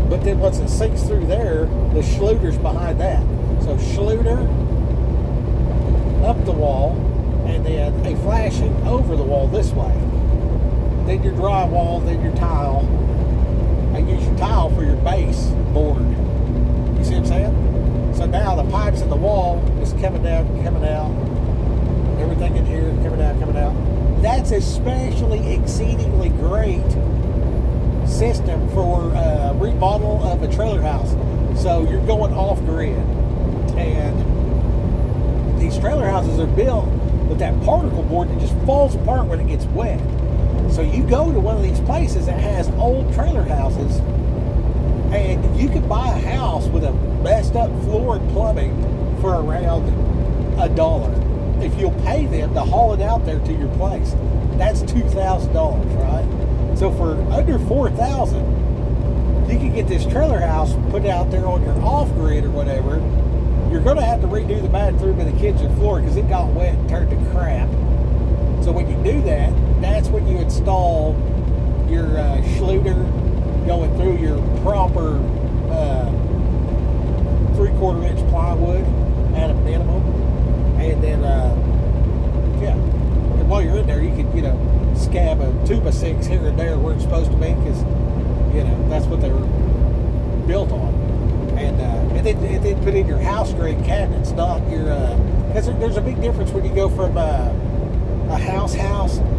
but then once it sinks through there, the schluter's behind that. So schluter up the wall, and then a flashing over the wall this way. Then your drywall, then your tile. And use your tile for your base board. You see what I'm saying? So now the pipes in the wall is coming down, coming out. Everything in here is coming out, coming out. That's especially exceedingly great system for remodel of a trailer house. So you're going off grid. And these trailer houses are built with that particle board that just falls apart when it gets wet. So you go to one of these places that has old trailer houses, and you can buy a house with a messed up floor and plumbing for around $1 if you'll pay them to haul it out there to your place. That's $2,000, right? So for under $4,000, you can get this trailer house put out there on your off grid or whatever. You're going to have to redo the bathroom and the kitchen floor because it got wet and turned to crap. So when you do that, that's when you install your schluter going through your proper 3/4 inch plywood at a minimum. And then, yeah. And while you're in there, you can, you know, scab a 2x6 here and there where it's supposed to be because, you know, that's what they were built on. And then put in your house grade cabinets, not your, because there's a big difference when you go from a house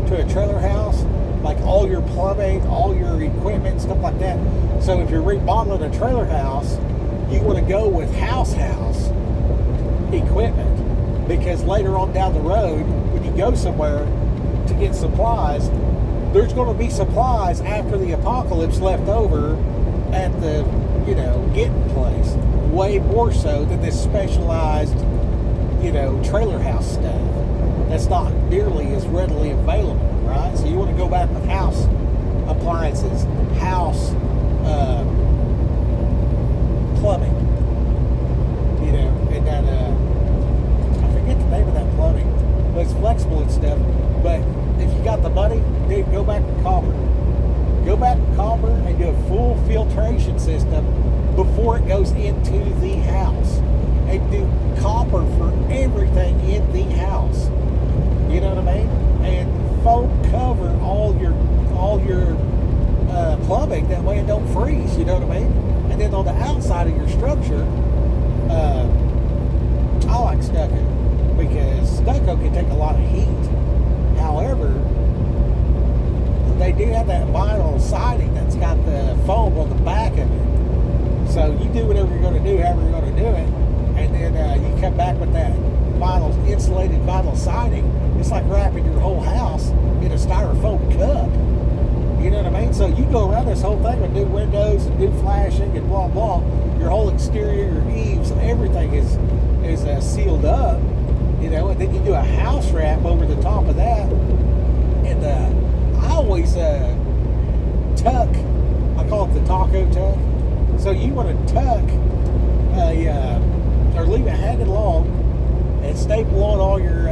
to a trailer house, like all your plumbing, all your equipment, stuff like that. So if you're remodeling a trailer house, you want to go with house equipment, because later on down the road, when you go somewhere to get supplies, there's going to be supplies after the apocalypse left over at the, you know, getting place, way more so than this specialized, you know, trailer house stuff that's not nearly as readily available, right? So you want to go back with house appliances, house plumbing, you know, and that, I forget the name of that plumbing, but it's flexible and stuff. But if you got the money, dude, go back to copper. Go back to copper and do a full filtration system before it goes into the house. And do copper for everything in the house. You know what I mean? And foam cover all your plumbing, that way it don't freeze. You know what I mean? And then on the outside of your structure, I like stucco because stucco can take a lot of heat. However, they do have that vinyl siding that's got the foam on the back of it. So you do whatever you're going to do, however you're going to do it, and then you come back with that insulated vinyl siding. It's like wrapping your whole house in a styrofoam cup. You know what I mean? So you go around this whole thing with new windows and new flashing and blah blah. Your whole exterior, your eaves, everything is sealed up. You know, and then you do a house wrap over the top of that. And I always tuck. I call it the taco tuck. So you want to tuck or leave it hanging long and staple on all your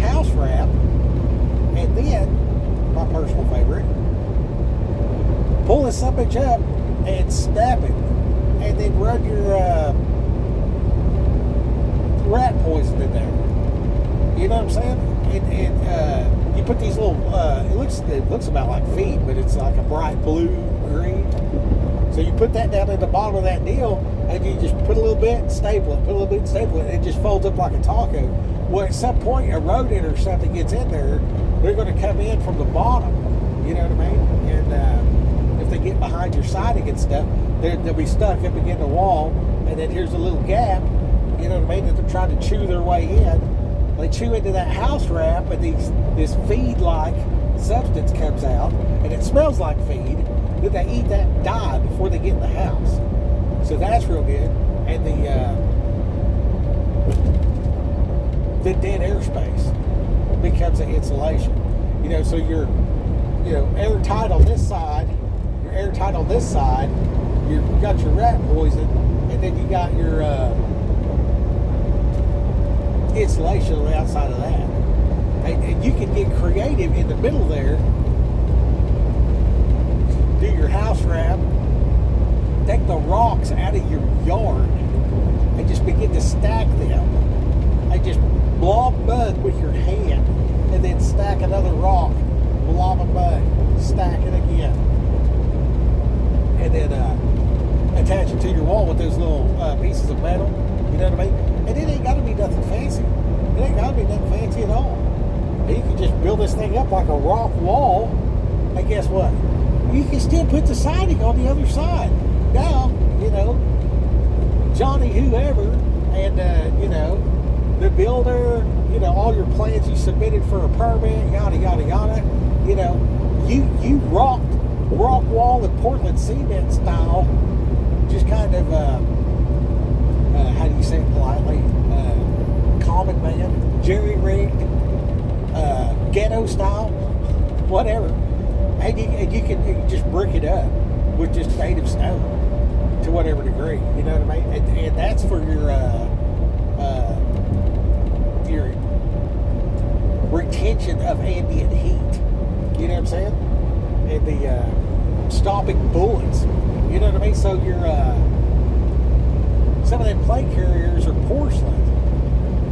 house wrap, and then, my personal favorite, pull this subbitch up and snap it, and then run your rat poison in there. You know what I'm saying? And you put these little, it looks about like feet, but it's like a bright blue, green. So you put that down at the bottom of that deal, and you just put a little bit and staple it, put a little bit and staple it, and it just folds up like a taco. Well, at some point, a rodent or something gets in there, they're going to come in from the bottom. You know what I mean? And if they get behind your siding and stuff, they'll be stuck up against the wall, and then here's a little gap, you know what I mean, that they're trying to chew their way in. They chew into that house wrap, and this feed-like substance comes out, and it smells like feed. Then they eat that and die before they get in the house. So that's real good. And the dead airspace becomes an insulation. You know, so you're, airtight on this side. You're airtight on this side. You've got your rat poison, and then you got your insulation on the outside of that. And you can get creative in the middle there. Do your house wrap, take the rocks out of your yard, and just begin to stack them. And just blob mud with your hand, and then stack another rock, blob of mud, stack it again. And then attach it to your wall with those little pieces of metal, you know what I mean? And it ain't got to be nothing fancy. It ain't got to be nothing fancy at all. And you can just build this thing up like a rock wall, and guess what? You can still put the siding on the other side. Now, Johnny whoever, and, the builder, all your plans you submitted for a permit, yada, yada, yada, you rock wall and Portland cement style, just kind of, how do you say it politely, common man, jerry-rigged, ghetto style, whatever. And you can just brick it up with just native stone to whatever degree, you know what I mean? And that's for your retention of ambient heat, you know what I'm saying? And the stopping bullets, you know what I mean? So your some of them plate carriers are porcelain,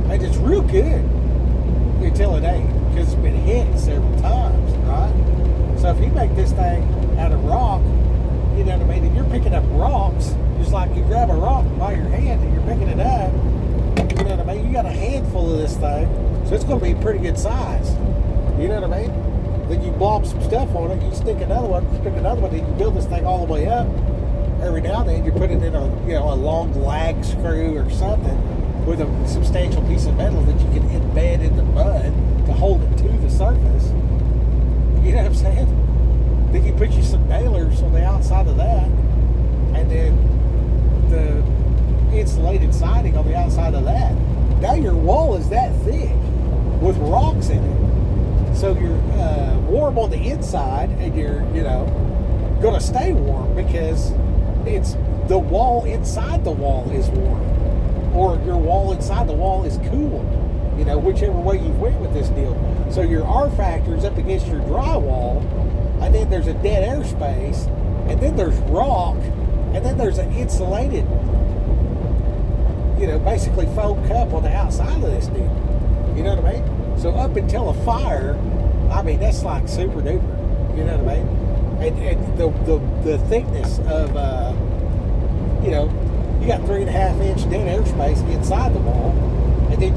and it's real good until it ain't, because it's been hit several times, right? So if you make this thing out of rock, you know what I mean? And you're picking up rocks, just like you grab a rock by your hand and you're picking it up, you know what I mean? You got a handful of this thing, so it's going to be pretty good size. You know what I mean? Then you blob some stuff on it, you stick another one, then you build this thing all the way up. Every now and then you put it in a long lag screw or something with a substantial piece of metal that you can embed in the mud to hold it to the surface. You know what I'm saying? Then you put you some nailers on the outside of that, and then the insulated siding on the outside of that. Now your wall is that thick with rocks in it. So you're warm on the inside, and you're, going to stay warm because it's the wall inside the wall is warm, or your wall inside the wall is cooled. Whichever way you went with this deal. So your R factor is up against your drywall, and then there's a dead airspace, and then there's rock, and then there's an insulated, basically foam cup on the outside of this deal. You know what I mean? So up until a fire, that's like super duper. You know what I mean? And the thickness of, you got 3.5 inch dead airspace inside the wall, and then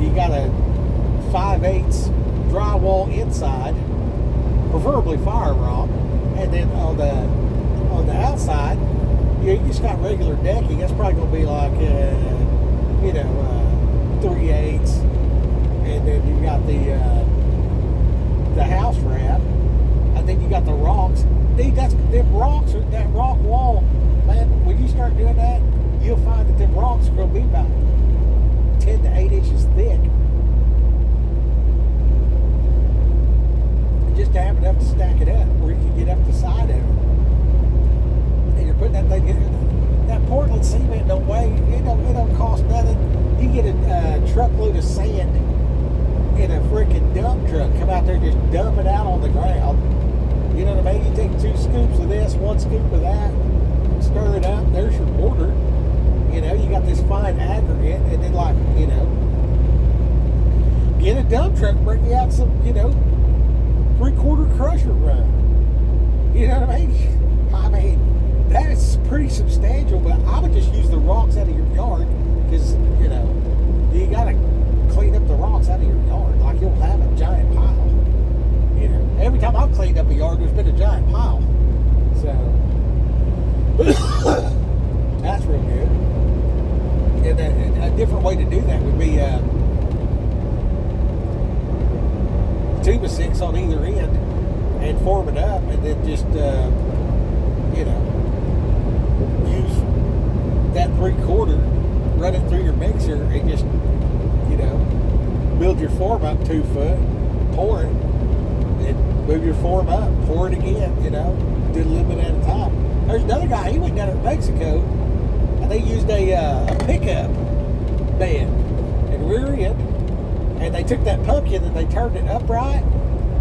you got a 5/8 drywall inside, preferably fire rock, and then on the outside, you just got regular decking. That's probably going to be like 3/8, and then you got the house wrap, and then you got the rocks. Them rocks are that rock wall, man. When you start doing that, you'll find that them rocks are going to be about 10 to 8 inches thick. Just to have enough to stack it up where you can get up the side of it. and just dump it out on the ground. You know what I mean? You take 2 scoops of this, 1 scoop of that, stir it up, there's your mortar. You know, you got this fine aggregate, and then get a dump truck, bring you out some, 3/4 crusher run. You know what I mean? That's pretty substantial, but I would just use the rocks out of your yard, because, you gotta clean up the rocks out of your yard. Like, you'll have a giant pile. Every time I've cleaned up a yard, there's been a giant pile. So, that's real good. And a different way to do that would be 2x6 on either end and form it up, and then just, use that 3/4, run it through your mixer, and just, build your form up 2 foot, pour it, and move your form up, pour it again, do a little bit at a time. There's another guy, he went down to Mexico, and they used a pickup bed and rear end, and they took that pumpkin and they turned it upright,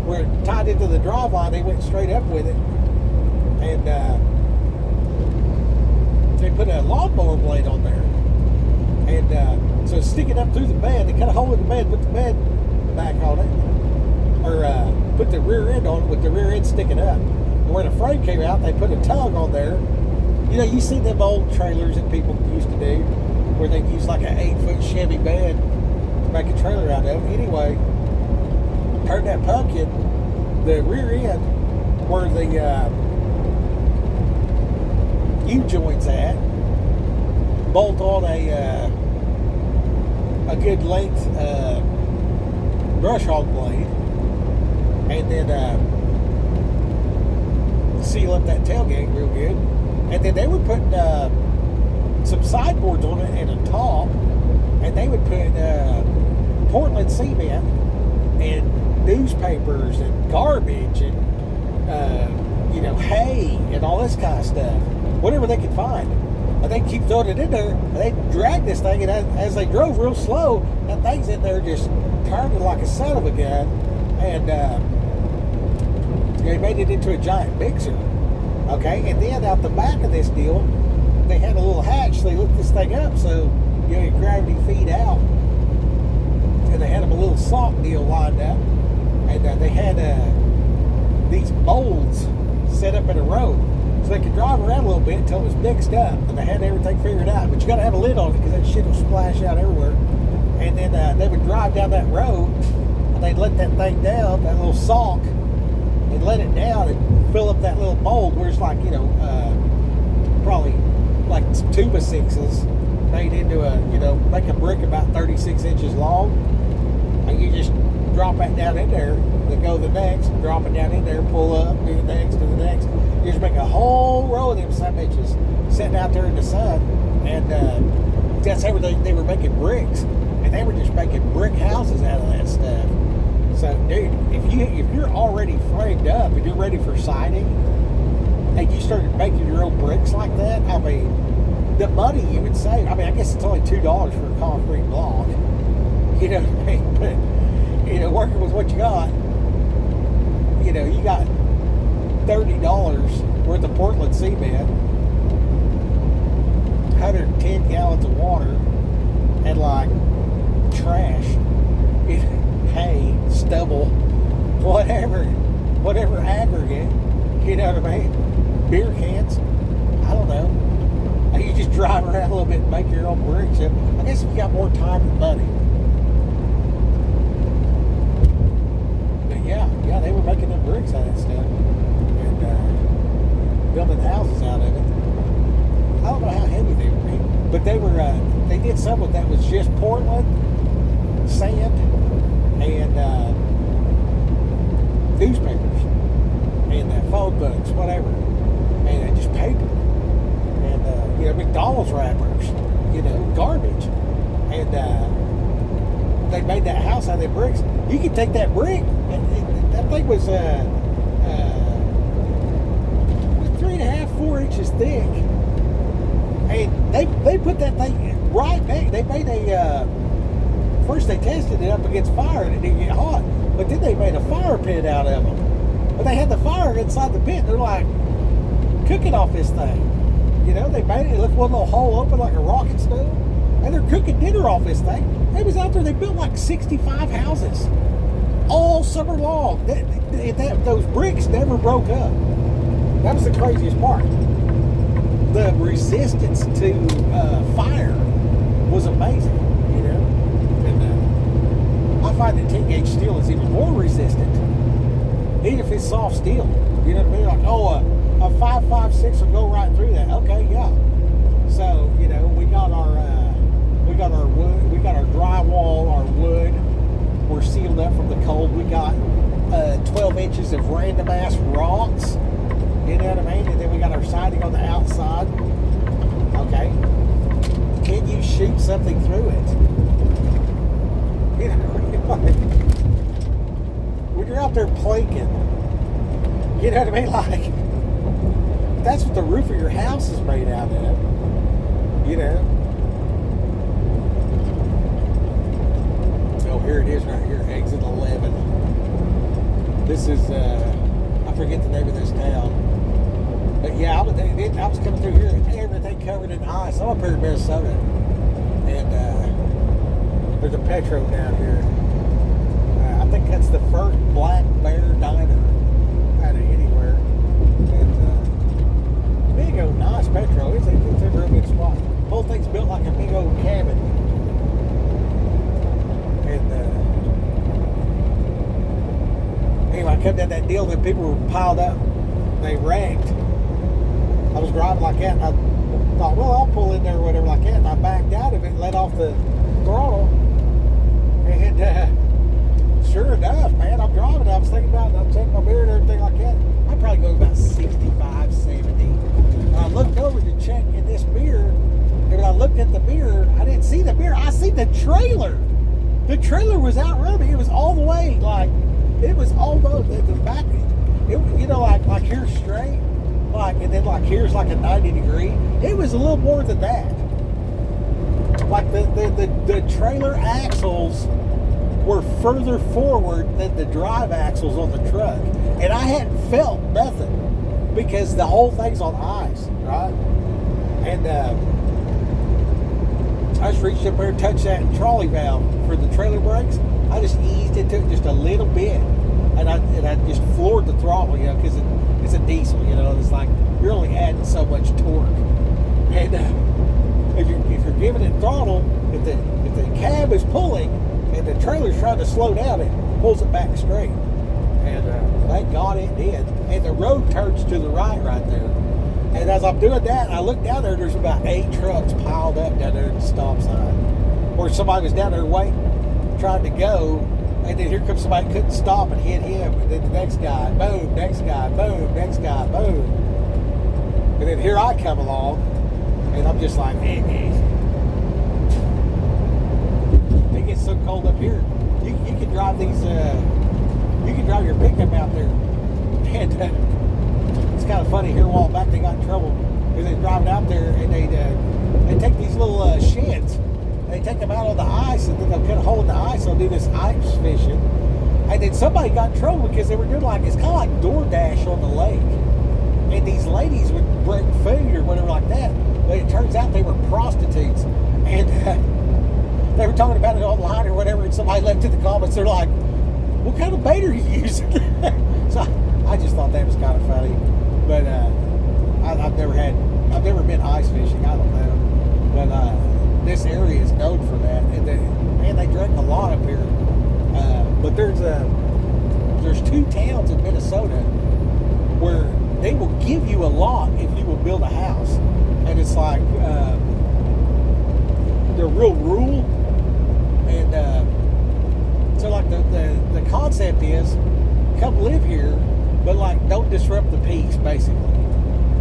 where it tied into the driveline. They went straight up with it, and they put a lawnmower blade on there, and so it's sticking up through the bed. They cut a hole in the bed, put the bed back on it, or put the rear end on it with the rear end sticking up. And when the frame came out, they put a tongue on there. You see them old trailers that people used to do, where they use like an 8-foot Chevy bed to make a trailer out of. Anyway, turn that pumpkin, the rear end, where the U-joint's at, bolt on a good length brush hog blade, and then seal up that tailgate real good. And then they would put some sideboards on it and a top, and they would put Portland cement and newspapers and garbage and hay and all this kind of stuff, whatever they could find. And they keep throwing it in there, and they drag this thing, and as they drove real slow, that thing's in there just turning like a son of a gun, and they made it into a giant mixer. Okay, and then out the back of this deal, they had a little hatch. They lift this thing up so your gravity feed out, and they had them a little salt deal lined up, and they had these molds set up in a row, so they could drive around a little bit until it was mixed up, and they had everything figured out. But you got to have a lid on it, because that shit will splash out everywhere. And then they would drive down that road, and they'd let that thing down, that little salk, and let it down and fill up that little mold, where it's like, probably like 2x6s made into make a brick about 36 inches long, and you just drop that down in there, then go to the next, drop it down in there, pull up, do the next, do the next. You just make a whole row of them some bitches sitting out there in the sun, and that's everything. They were making bricks, and they were just making brick houses out of that stuff. So, dude, if you're already framed up and you're ready for siding, and you started making your own bricks like that, I mean, the money you would save. I mean, I guess it's only $2 for a concrete block. You know what I mean? But, working with what you got, you got $30 worth of Portland cement, 110 gallons of water, and like trash, hay, stubble, whatever aggregate, you know what I mean? Beer cans, I don't know. You just drive around a little bit and make your own bricks. I guess if you got more time and money. But yeah, they were making them bricks out of that stuff, and building houses out of it. I don't know how heavy they would be, but they did some of that was just Portland, sand, and newspapers, and phone books, whatever, and just paper, and McDonald's wrappers, garbage, and they made that house out of their bricks. You could take that brick, and that thing was 3.5, 4 inches thick, and they put that thing right back. They made first they tested it up against fire and it didn't get hot. But then they made a fire pit out of them. But they had the fire inside the pit. They're like cooking off this thing. You know, they made it. They left one little hole open like a rocket stove. And they're cooking dinner off this thing. They was out there. They built like 65 houses all summer long. Those bricks never broke up. That was the craziest part. The resistance to fire was amazing, you know. And I find that teenage steel is even more resistant, even if it's soft steel. You know what I mean? Like, oh, a 5.56 will go right through that. Okay, yeah. So you know, we got our wood, we got our drywall, our wood. We're sealed up from the cold. We got 12 inches of random ass rocks. You know what I mean? And then we got our siding on the outside. Okay. Can you shoot something through it? You know, when you're out there planking, you know what I mean? Like, that's what the roof of your house is made out of. You know? Oh, here it is right here, exit 11. This is, I forget the name of this town. But yeah, I was coming through here and everything covered in ice. I'm up here in Minnesota. And there's a Petro down here. I think that's the first Black Bear diner out of anywhere. And big old nice Petro. It's a real good spot. The whole thing's built like a big old cabin. And anyway, I come down that deal that people were piled up. They wrecked. I was driving like that, and I thought, well, I'll pull in there or whatever like that, and I backed out of it and let off the throttle. And sure enough, man, I'm driving. I was thinking about it. I'm checking my mirror and everything like that. I'd probably go about 65, 70. And I looked over to check in this mirror, and when I looked at the mirror, I didn't see the mirror. I see the trailer. The trailer was outrunning me. It was all the way, like, it was almost at the back. It, you know, like here straight. Like, and then like here's like a 90 degree. It was a little more than that. Like the trailer axles were further forward than the drive axles on the truck, and I hadn't felt nothing because the whole thing's on ice, right? And I just reached up there and touched that trolley valve for the trailer brakes. I just eased into it just a little bit, and I just floored the throttle, you know, because it's a diesel, you know. It's like you're only adding so much torque, and if you're giving it throttle, if the cab is pulling and the trailer's trying to slow down, it pulls it back straight. And thank God it did. And the road turns to the right there. And as I'm doing that, I look down there. There's about 8 trucks piled up down there at the stop sign, or somebody was down there waiting, trying to go. And then here comes somebody who couldn't stop and hit him. And then the next guy, boom, next guy, boom, next guy, boom. And then here I come along, and I'm just like, It gets so cold up here. You can drive these, you can drive your pickup out there. And it's kind of funny. Here a while back, they got in trouble because they driving out there, and they take these little sheds. They take them out on the ice, and then they'll cut a hole in the ice. They'll do this ice fishing. And then somebody got in trouble because they were doing like, it's kind of like DoorDash on the lake. And these ladies would bring food or whatever like that. But it turns out they were prostitutes. And they were talking about it online or whatever. And somebody left in the comments, they're like, what kind of bait are you using? So I just thought that was kind of funny. But I've never been ice fishing. I don't know. But this area is known for that, and they drink a lot up here. But there's 2 towns in Minnesota where they will give you a lot if you will build a house, and it's like they're real rural, and so like the concept is come live here, but like don't disrupt the peace, basically.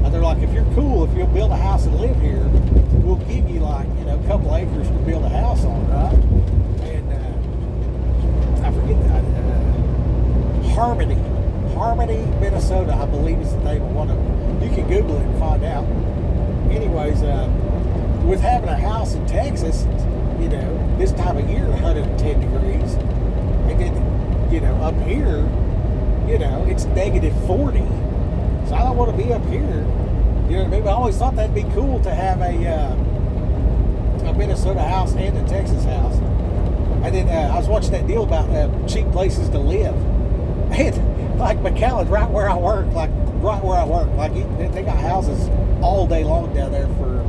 And they're like, if you're cool, if you'll build a house and live here, we'll give you like, you know, a couple acres to build a house on, right? And I forget that. Harmony, Minnesota, I believe is the name of one of them. You can Google it and find out. Anyways, with having a house in Texas, you know, this time of year, 110 degrees, and then up here, it's -40. So I don't want to be up here. You know what I mean? But I always thought that'd be cool to have a Minnesota house and a Texas house. And then I was watching that deal about cheap places to live. And like McAllen, right where I work, like they got houses all day long down there for,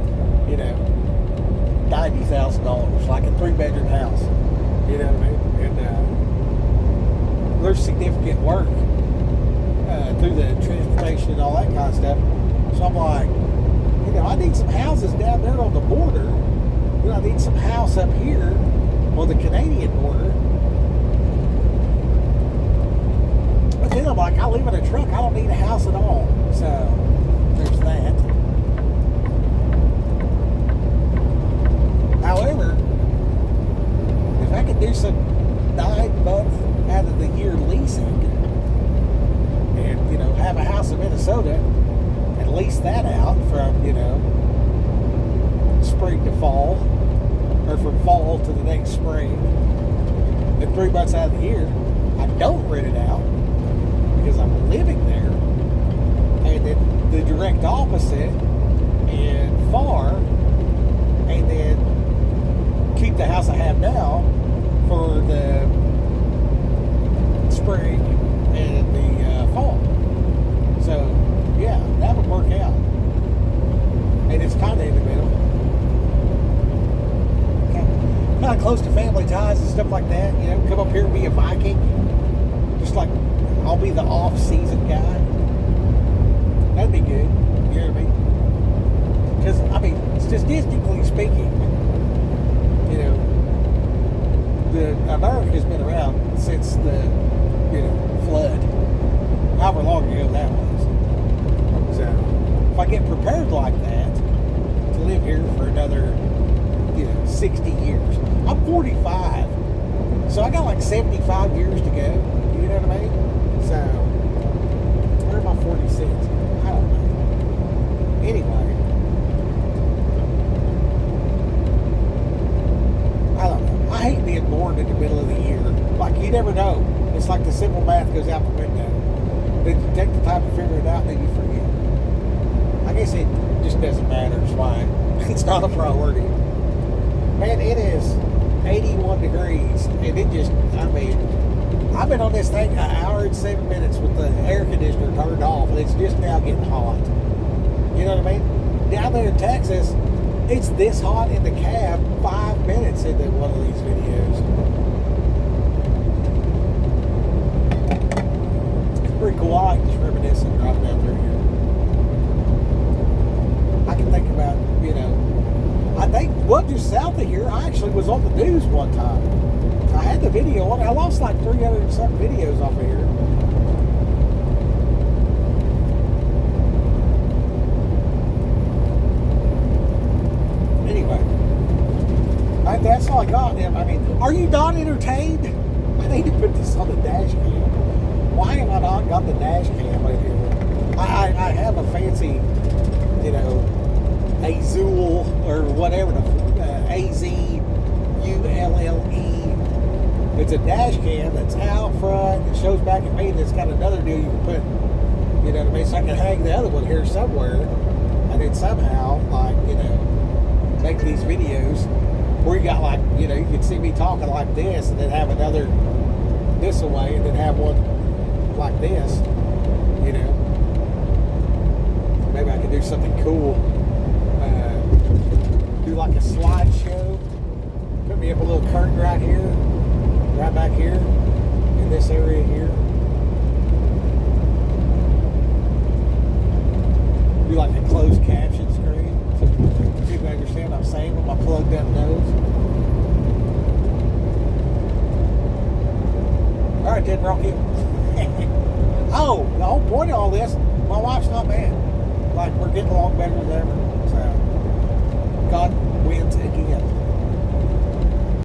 $90,000, like a 3-bedroom house. You know what I mean? And there's significant work through the transportation and all that kind of stuff. So I'm like, I need some houses down there on the border. I need some house up here on the Canadian border. But then I'm like, I live in a truck. I don't need a house at all. So there's that. However, if I could do some 9 months out of the year leasing and, have a house in Minnesota and lease that out from, spring to fall, or from fall to the next spring, and 3 months out of the year, I don't rent it out because I'm living there, and then the direct opposite and far, and then keep the house I have now for the spring and the fall. So, yeah, that would work out. And it's kind of in the middle. Kind of close to family ties and stuff like that. Come up here and be a Viking. Just like I'll be the off-season guy. That'd be good. You know what I mean? Because, statistically speaking, America's been around since the, flood. However long ago that was. So, if I get prepared like that to live here for another, 60 years. I'm 45. So I got like 75 years to go. You know what I mean? So, where are my 46? I don't know. Anyway. I don't know. I hate being born in the middle of the year. Like, you never know. It's like the simple math goes out the window. Then you take the time to figure it out, then you forget. I guess it just doesn't matter. It's fine. It's not a priority. Man, it is 81 degrees. And it just, I've been on this thing an hour and 7 minutes with the air conditioner turned off, and it's just now getting hot. You know what I mean? Down there in Texas, it's this hot in the cab 5 minutes into one of these videos. It's pretty cool. I like just reminiscing driving down through here. I can think about, I think, just south of here, I actually was on the news one time. I had the video on. I lost like 300 and something videos off of here. Anyway, that's all I got. Are you not entertained? I need to put this on the dash cam. Why have I not got the dash cam right here? I have a fancy, Azul or whatever, AZULLE. It's a dash cam that's out front. It shows back at me. That's got another deal you can put, so I can hang the other one here somewhere, and then somehow, make these videos where you got you can see me talking like this, and then have another this away, and then have one like this. Maybe I could do something cool. Do like a slideshow. Put me up a little curtain right here, right back here, in this area here. Do like a closed caption screen, so people understand what I'm saying with my plugged up nose. All right, then, Rocky. Oh, the whole point of all this, my wife's not bad. Like, we're getting along better than ever. So, God wins again.